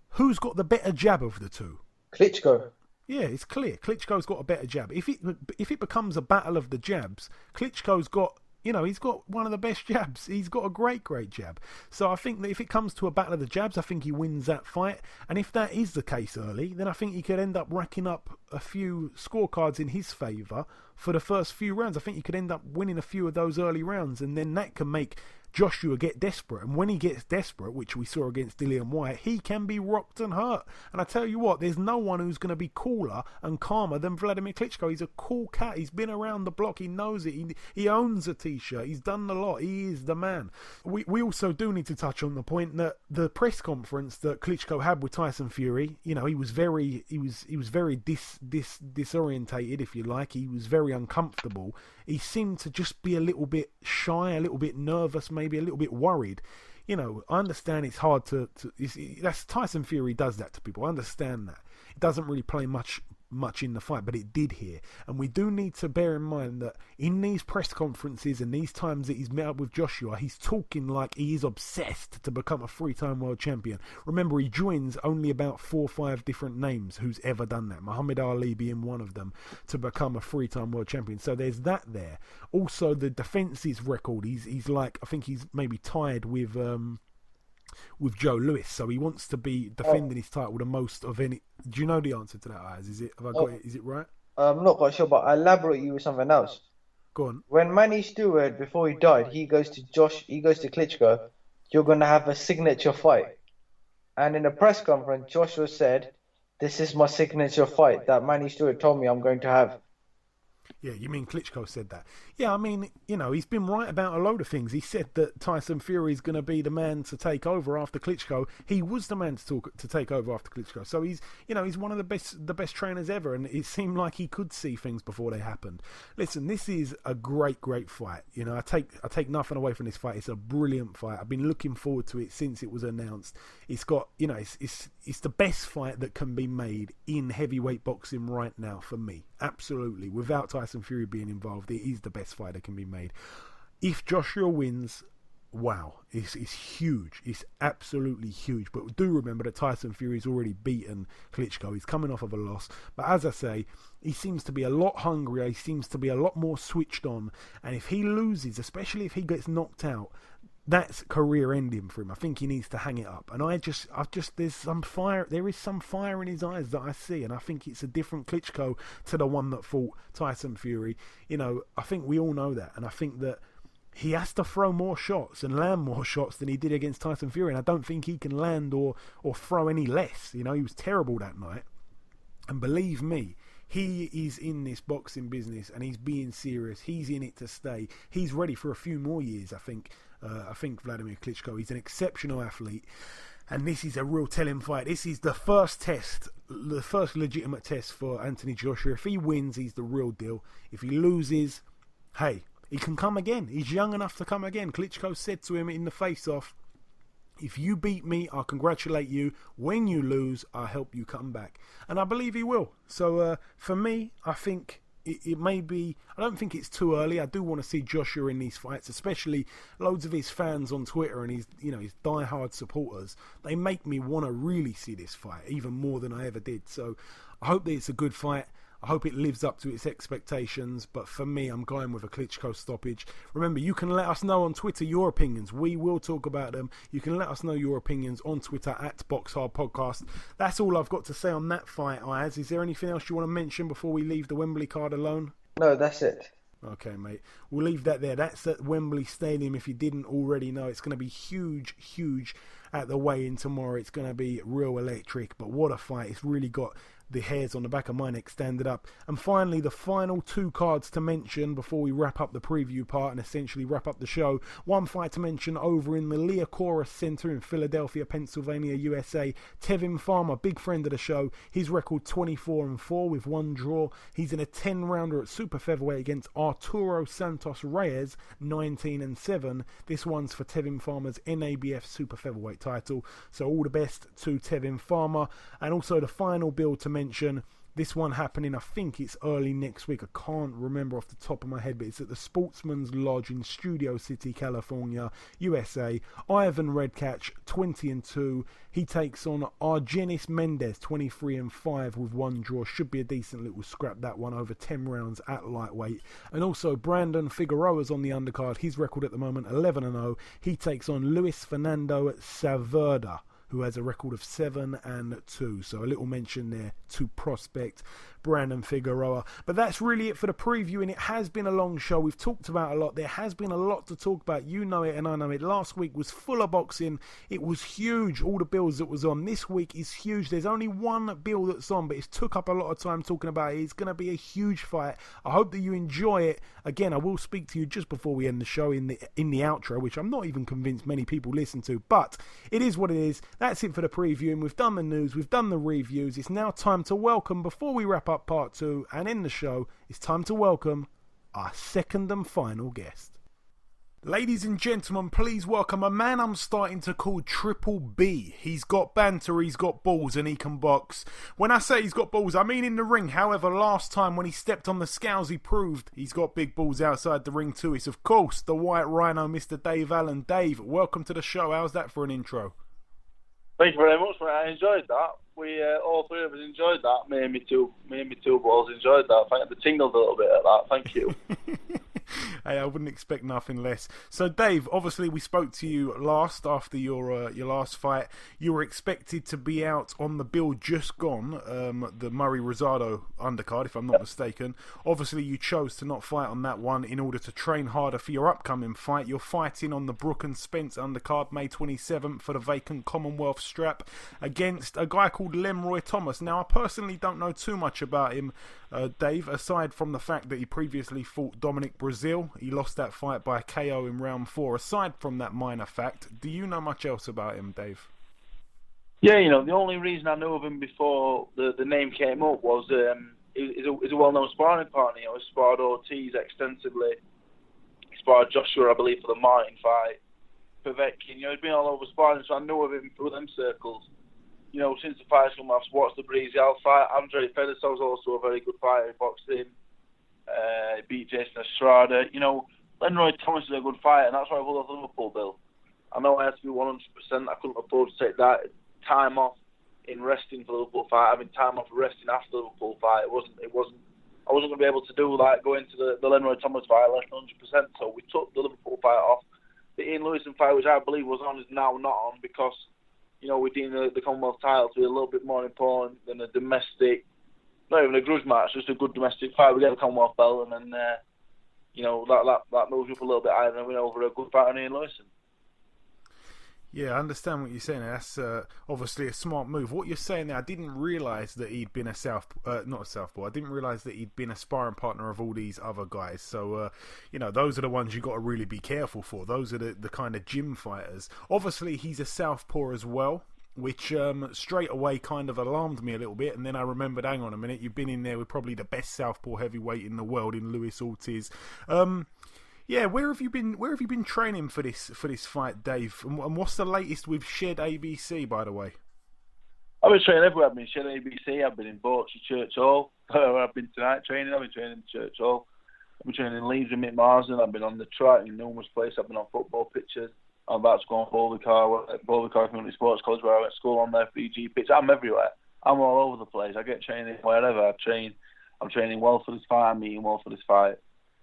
Who's got the better jab of the two? Klitschko. Yeah, it's clear. Klitschko's got a better jab. If it becomes a battle of the jabs, Klitschko's got, he's got one of the best jabs. He's got a great jab. So I think that if it comes to a battle of the jabs, I think he wins that fight. And if that is the case early, then I think he could end up racking up a few scorecards in his favour for the first few rounds. I think he could end up winning a few of those early rounds, and then that can make Joshua get desperate, and when he gets desperate, which we saw against Dillian Whyte, he can be rocked and hurt. And I tell you what, there's no one who's going to be cooler and calmer than Wladimir Klitschko. He's a cool cat. He's been around the block. He knows it. He owns a t-shirt. He's done a lot. He is the man. We also do need to touch on the point that the press conference that Klitschko had with Tyson Fury, he was very disorientated, if you like. He was very uncomfortable. He seemed to just be a little bit shy, a little bit nervous, maybe a little bit worried. I understand it's hard that's Tyson Fury does that to people. I understand that. It doesn't really play much in the fight, but it did here. And we do need to bear in mind that in these press conferences and these times that he's met up with Joshua, he's talking like he is obsessed to become a 3-time world champion. Remember, he joins only about 4 or 5 different names who's ever done that, Muhammad Ali being one of them, to become a 3-time world champion. So there's that there. Also, the defences record, he's like, I think he's maybe tied with Joe Lewis, so he wants to be defending his title the most of any. Do you know the answer to that, Ayaz? Have I got it? Is it right? I'm not quite sure, but I'll elaborate you with something else. Go on. When Manny Stewart, before he died, he goes to Klitschko, you're going to have a signature fight. And in a press conference, Joshua said, this is my signature fight that Manny Stewart told me I'm going to have. Yeah, you mean Klitschko said that? Yeah, I mean, he's been right about a load of things. He said that Tyson Fury is going to be the man to take over after Klitschko. He was the man to take over after Klitschko. So he's one of the best trainers ever, and it seemed like he could see things before they happened. Listen, this is a great fight. I take nothing away from this fight. It's a brilliant fight. I've been looking forward to it since it was announced. It's got, it's the best fight that can be made in heavyweight boxing right now for me. Absolutely. Without Tyson Fury being involved, it is the best fight that can be made. If Joshua wins, wow, it's huge. It's absolutely huge. But do remember that Tyson Fury's already beaten Klitschko. He's coming off of a loss. But as I say, he seems to be a lot hungrier. He seems to be a lot more switched on. And if he loses, especially if he gets knocked out, that's career ending for him. I think he needs to hang it up. And there's some fire. There is some fire in his eyes that I see, and I think it's a different Klitschko to the one that fought Tyson Fury. I think we all know that, and I think that he has to throw more shots and land more shots than he did against Tyson Fury, and I don't think he can land or throw any less. He was terrible that night, and believe me, he is in this boxing business and he's being serious. He's in it to stay. He's ready for a few more years, I think. Wladimir Klitschko, he's an exceptional athlete, and this is a real telling fight. This is the first legitimate test for Anthony Joshua. If he wins, he's the real deal. If he loses, hey, he can come again. He's young enough to come again. Klitschko said to him in the face-off, if you beat me, I'll congratulate you. When you lose, I'll help you come back. And I believe he will. So for me, I think it may be, I don't think it's too early. I do want to see Joshua in these fights, especially loads of his fans on Twitter and his diehard supporters. They make me want to really see this fight even more than I ever did. So I hope that it's a good fight. I hope it lives up to its expectations, but for me, I'm going with a Klitschko stoppage. Remember, you can let us know on Twitter your opinions. We will talk about them. You can let us know your opinions on Twitter at BoxHard Podcast. That's all I've got to say on that fight, Ayaz. Is there anything else you want to mention before we leave the Wembley card alone? No, that's it. Okay, mate. We'll leave that there. That's at Wembley Stadium. If you didn't already know, it's going to be huge, huge at the weigh-in tomorrow. It's going to be real electric, but what a fight. It's really got the hairs on the back of my neck standing up. And finally, the final two cards to mention before we wrap up the preview part and essentially wrap up the show. One fight to mention over in the Liacouras Center in Philadelphia, Pennsylvania, USA. Tevin Farmer, big friend of the show. His record 24-4 with one draw. He's in a 10-rounder at super featherweight against Arturo Santos Reyes, 19-7. This one's for Tevin Farmer's NABF super featherweight title. So all the best to Tevin Farmer. And also the final build to mention, this one happening, I think it's early next week. I can't remember off the top of my head, but it's at the Sportsman's Lodge in Studio City, California, USA. Ivan Redcatch, 20-2. He takes on Argenis Mendez, 23-5 with one draw. Should be a decent little scrap, that one, over 10 rounds at lightweight. And also Brandon Figueroa's on the undercard. His record at the moment, 11-0. He takes on Luis Fernando Saverda, who has a record of 7-2. So a little mention there to prospect Brandon Figueroa. But that's really it for the preview, and it has been a long show. We've talked about a lot. There has been a lot to talk about. You know it and I know it. Last week was full of boxing. It was huge, all the bills that was on. This week is huge. There's only one bill that's on, but it's took up a lot of time talking about it. It's going to be a huge fight. I hope that you enjoy it. Again, I will speak to you just before we end the show in the outro, which I'm not even convinced many people listen to, but it is what it is. That's it for the preview, and we've done the news, we've done the reviews. It's now time to welcome, before we wrap up part 2 and end the show, it's time to welcome our second and final guest. Ladies and gentlemen, please welcome a man I'm starting to call Triple B. He's got banter, he's got balls, and he can box. When I say he's got balls, I mean in the ring. However, last time when he stepped on the scales, he proved he's got big balls outside the ring too. It's, of course, the White Rhino, Mr. Dave Allen. Dave, welcome to the show. How's that for an intro? Thank you very much, mate. I enjoyed that. We all three of us enjoyed that. Me and my two balls enjoyed that. I tingled a little bit at that. Thank you. Hey, I wouldn't expect nothing less. So, Dave, obviously we spoke to you last after your last fight. You were expected to be out on the bill just gone, the Murray Rosado undercard, if I'm not mistaken. Obviously, you chose to not fight on that one in order to train harder for your upcoming fight. You're fighting on the Brook and Spence undercard, May 27th, for the vacant Commonwealth strap against a guy called Lenroy Thomas. Now, I personally don't know too much about him, Dave, aside from the fact that he previously fought Dominic Brazil. He lost that fight by KO in round 4. Aside from that minor fact, do you know much else about him, Dave? Yeah, the only reason I knew of him before the name came up was he's a well-known sparring partner. He sparred Ortiz extensively. He sparred Joshua, I believe, for the Martin fight. Povetkin, he's been all over sparring, so I knew of him through them circles. Since the fight's come, I've watched the Breezy-Al fight. Andre Fedosov's also a very good fighter. He boxed him. He beat Jason Estrada. Lenroy Thomas is a good fighter, and that's why I pulled off the Liverpool bill. I know I had to be 100%. I couldn't afford to take that time off in resting for the Liverpool fight. Having time off resting after the Liverpool fight, I wasn't going to be able to do that, go into the Lenroy Thomas fight less than 100%. So we took the Liverpool fight off. The Ian Lewison fight, which I believe was on, is now not on because we deem the Commonwealth title to be a little bit more important than a domestic. Not even a grudge match, just a good domestic fight. We get the Commonwealth belt, and then that moves up a little bit higher than a win over a good fighter in Ian Lewison. Yeah, I understand what you're saying. That's obviously a smart move. What you're saying there, I didn't realise that he'd been not a southpaw. I didn't realise that he'd been a sparring partner of all these other guys. So, those are the ones you got to really be careful for. Those are the kind of gym fighters. Obviously, he's a southpaw as well, which straight away kind of alarmed me a little bit. And then I remembered, hang on a minute, you've been in there with probably the best southpaw heavyweight in the world in Luis Ortiz. Yeah, where have you been training for this fight, Dave? And what's the latest with Shed ABC, by the way? I've been training everywhere. I've been Shed ABC. I've been in Borchester Church Hall. Where I've been tonight training. I've been training in Church Hall. I've been training in Leeds with Mick Marsden. I've been on the track in numerous places. I've been on football pitches. I'm about to go on Bowley Car Community Sports College, where I went to school on their 3G pitch. I'm everywhere. I'm all over the place. I get training wherever I train. I'm training well for this fight. I'm eating well for this fight.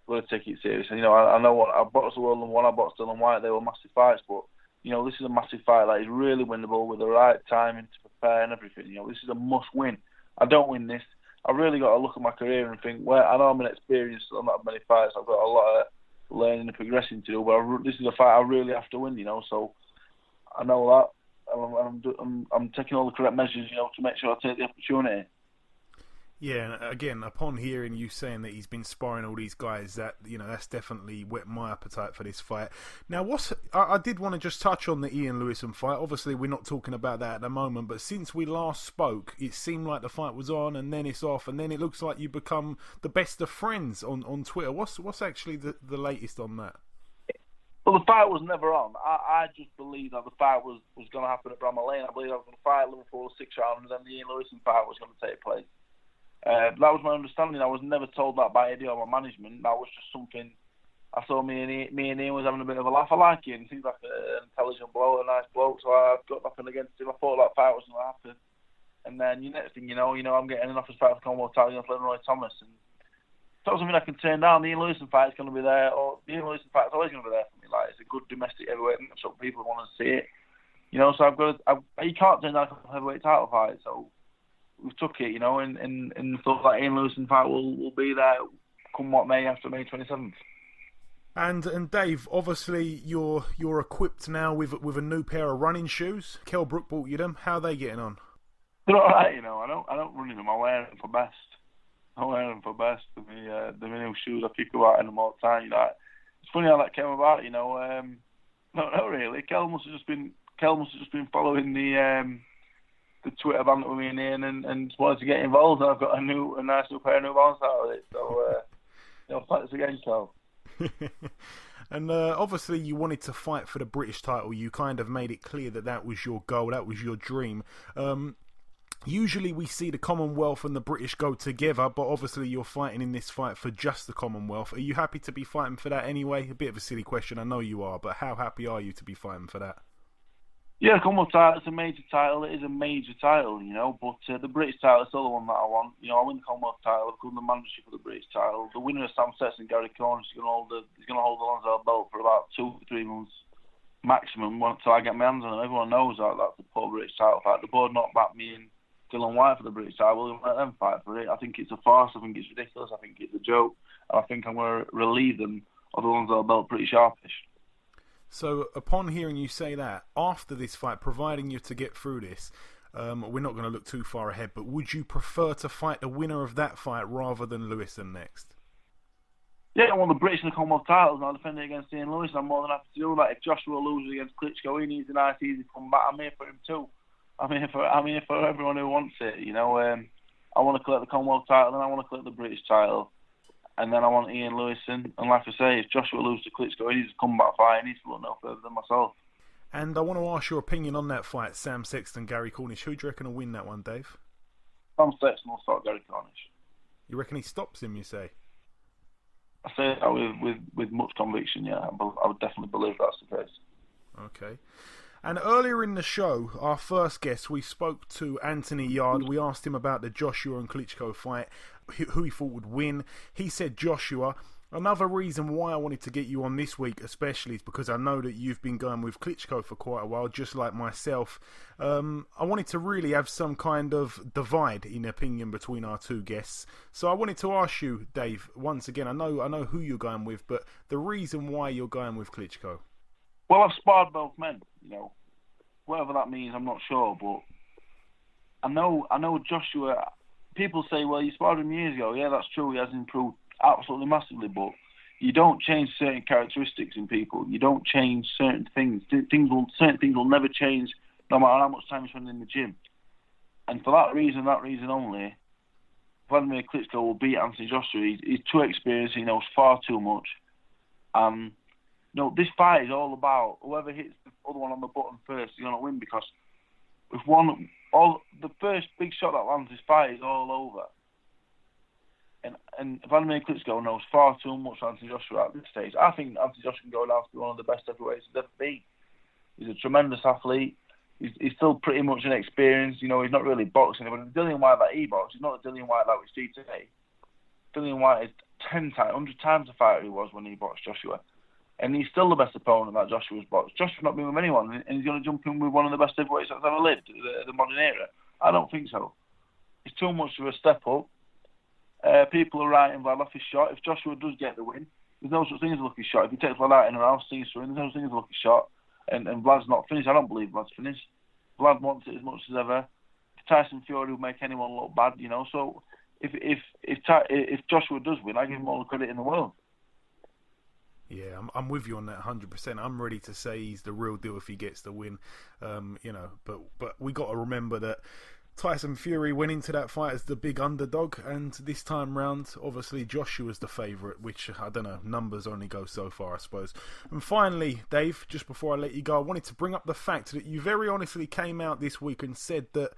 I've got to take it serious. And, I know what I boxed the world and one I boxed Dylan White. They were massive fights, but this is a massive fight that is really winnable with the right timing to prepare and everything. This is a must-win. I don't win this, I really got to look at my career and think, well, I know I'm inexperienced, I'm not many fights, I've got a lot of learning and progressing to do, but this is a fight I really have to win, so I know that. I'm taking all the correct measures, to make sure I take the opportunity. Yeah, and again, upon hearing you saying that he's been sparring all these guys, that that's definitely whet my appetite for this fight. Now, I did want to just touch on the Ian Lewison fight. Obviously, we're not talking about that at the moment, but since we last spoke, it seemed like the fight was on, and then it's off, and then it looks like you become the best of friends on Twitter. What's actually the latest on that? Well, the fight was never on. I just believed that the fight was going to happen at Bramall Lane. I believed I was going to fight Liverpool 6 rounds, and then the Ian Lewison fight was going to take place. That was my understanding. I was never told that by Eddie or my management. That was just something I saw. Me and Ian was having a bit of a laugh. I like him. He seems like an intelligent bloke, a nice bloke. So I've got nothing against him. I thought that fight was going to happen. And then the next thing you know, I'm getting an offer fight for Commonwealth title against Lenroy Thomas. And it's not something I can turn down. The Ian Lewison fight is going to be there. Or the Ian Lewison fight is always going to be there for me. Like, it's a good domestic heavyweight, so people want to see it. So I've got you can't turn down a heavyweight title fight. So we took it, and thought that Ian Lewison fight will be there come what may after May 27th. And Dave, obviously you're equipped now with a new pair of running shoes. Kell Brook bought you them. How are they getting on? They're all right, I don't run in them. I wear them for best. The new shoes, I pick about in them all the time. It's funny how that came about. Not really. Kell must have just been following the Twitter banter with me and Ian and just wanted to get involved, and I've got a nice new pair of New Balance out of it. So, thanks again, Kell. And obviously you wanted to fight for the British title. You kind of made it clear that was your goal, that was your dream. Usually we see the Commonwealth and the British go together, but obviously you're fighting in this fight for just the Commonwealth. Are you happy to be fighting for that anyway? A bit of a silly question, I know you are, but how happy are you to be fighting for that? Yeah, the Commonwealth title is a major title. It is a major title, but the British title is still the one that I want. I win the Commonwealth title, I've got the manager for the British title. The winner of Sexton and Cornish is going to hold the Lonsdale belt for about 2 to 3 months maximum until I get my hands on it. Everyone knows that's the poor British title fight. The board not back me and Dylan White for the British title. We'll let them fight for it. I think it's a farce. I think it's ridiculous. I think it's a joke. And I think I'm going to relieve them of the Lonsdale belt pretty sharpish. So, upon hearing you say that, after this fight, providing you're to get through this, we're not going to look too far ahead, but would you prefer to fight the winner of that fight rather than Lewison next? Yeah, I want the British and the Commonwealth titles, and I'll defend it against Ian Lewison. I'm more than happy to do that. If Joshua loses against Klitschko, he needs a nice, easy comeback. I'm here for him too. I'm here for everyone who wants it. I want to collect the Commonwealth title, and I want to collect the British title. And then I want Ian Lewison. And like I say, if Joshua loses to Klitschko, he needs to come back fight. He needs to look no further than myself. And I want to ask your opinion on that fight, Sam Sexton, Gary Cornish. Who do you reckon will win that one, Dave? Sam Sexton will stop Gary Cornish. You reckon he stops him, you say? I say that with much conviction, yeah. I would definitely believe that's the case. Okay. And earlier in the show, our first guest, we spoke to Anthony Yarde. We asked him about the Joshua and Klitschko fight, who he thought would win. He said Joshua. Another reason why I wanted to get you on this week especially is because I know that you've been going with Klitschko for quite a while, just like myself. I wanted to really have some kind of divide in opinion between our two guests. So I wanted to ask you, Dave, once again, I know who you're going with, but the reason why you're going with Klitschko. Well, I've sparred both men, Whatever that means, I'm not sure, but I know Joshua. People say, well, you sparred him years ago. Yeah, that's true. He has improved absolutely massively, but you don't change certain characteristics in people. You don't change certain things. Certain things will never change, no matter how much time you spend in the gym. And for that reason only, Wladimir Klitschko will beat Anthony Joshua. He's too experienced. He knows far too much. This fight is all about whoever hits the other one on the button first is going to win, because the first big shot that lands this fight is all over. And Wladimir Klitschko knows far too much for Anthony Joshua at this stage. I think Anthony Joshua can go down to be one of the best heavyweights he's ever been. He's a tremendous athlete. He's still pretty much inexperienced. He's not really boxing. But the Dillian White that he boxed, he's not the Dillian White that we see today. Dillian White is 10 times, 100 times the fighter he was when he boxed Joshua. And he's still the best opponent that Joshua's boxed. Joshua's not been with anyone, and he's going to jump in with one of the best heavyweights that's ever lived, the modern era. I don't think so. It's too much of a step up. People are writing Vlad off his shot. If Joshua does get the win, there's no such thing as a lucky shot. If he takes Vlad out in a round, sees through, there's no such thing as a lucky shot. And Vlad's not finished. I don't believe Vlad's finished. Vlad wants it as much as ever. Tyson Fury will make anyone look bad, you know. So if Joshua does win, I give him all the credit in the world. Yeah, I'm with you on that 100%. I'm ready to say he's the real deal if he gets the win, you know. But we got to remember that Tyson Fury went into that fight as the big underdog, and this time round, obviously Joshua's the favourite, which, I don't know, numbers only go so far, I suppose. And finally, Dave, just before I let you go, I wanted to bring up the fact that you very honestly came out this week and said that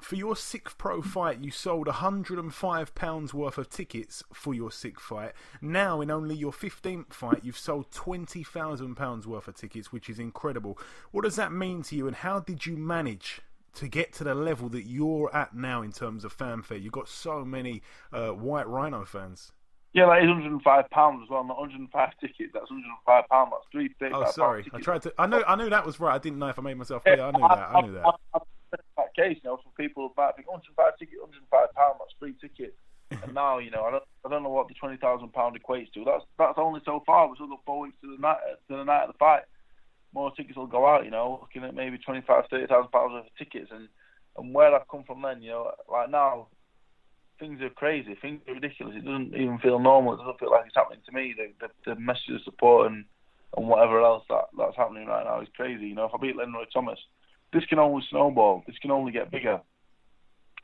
for your 6th pro fight, you sold £105 worth of tickets for your 6th fight. Now, in only your 15th fight, you've sold £20,000 worth of tickets, which is incredible. What does that mean to you, and how did you manage to get to the level that you're at now in terms of fanfare? You've got so many White Rhino fans. Yeah, that is £105 as well, not 105 tickets. That's £105. That's £335. Oh, sorry. I knew that was right. I didn't know if I made myself clear. I knew that. That case, you know, for people who might think 105 ticket, £105, that's free ticket. And now, you know, I don't know what the £20,000 equates to. That's only so far. We've still got 4 weeks to the night of the fight. More tickets will go out, you know, looking at maybe £25,000, £30,000 worth of tickets, and where that come from then, you know, like now, things are crazy, things are ridiculous. It doesn't even feel normal. It doesn't feel like it's happening to me. The message of support and whatever else that's happening right now is crazy. You know, if I beat Lenroy Thomas, this can only snowball. This can only get bigger.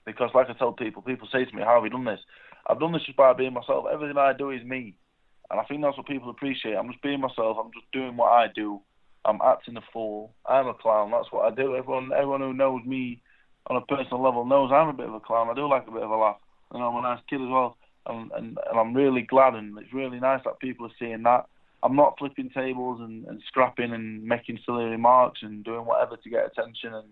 Because like I tell people say to me, how have you done this? I've done this just by being myself. Everything I do is me. And I think that's what people appreciate. I'm just being myself. I'm just doing what I do. I'm acting a fool. I'm a clown. That's what I do. Everyone who knows me on a personal level knows I'm a bit of a clown. I do like a bit of a laugh. And I'm a nice kid as well. And I'm really glad, and it's really nice that people are seeing that. I'm not flipping tables and scrapping and making silly remarks and doing whatever to get attention and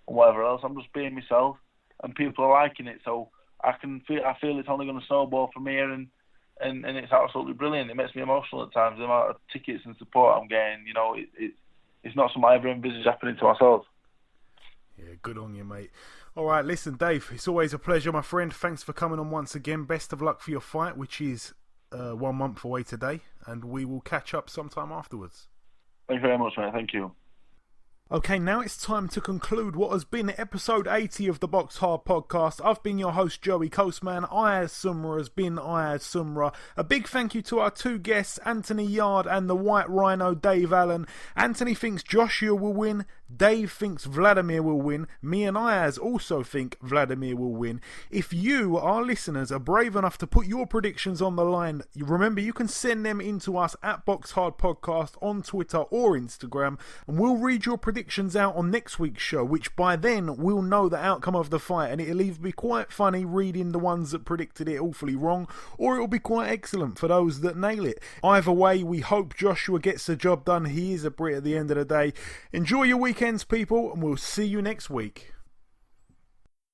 whatever else. I'm just being myself, and people are liking it. So I feel it's only going to snowball from here, and it's absolutely brilliant. It makes me emotional at times. The amount of tickets and support I'm getting, you know, it's not something I ever envisaged happening to myself. Yeah, good on you, mate. All right, listen, Dave, it's always a pleasure, my friend. Thanks for coming on once again. Best of luck for your fight, which is 1 month away today, and we will catch up sometime afterwards. Thank you very much, mate. Thank you. Okay, now it's time to conclude what has been episode 80 of the BoxHard Podcast. I've been your host, Joey Coastman. Ayaz Sumra has been Ayaz Sumra. A big thank you to our 2 guests, Anthony Yarde and the White Rhino, Dave Allen. Anthony thinks Joshua will win. Dave thinks Wladimir will win. Me and Ayaz also think Wladimir will win. If you, our listeners, are brave enough to put your predictions on the line, remember you can send them in to us at BoxHard Podcast on Twitter or Instagram, and we'll read your predictions out on next week's show, which by then we'll know the outcome of the fight, and it'll either be quite funny reading the ones that predicted it awfully wrong, or it'll be quite excellent for those that nail it. Either way, we hope Joshua gets the job done. He is a Brit at the end of the day. Enjoy your weekends, people, and we'll see you next week.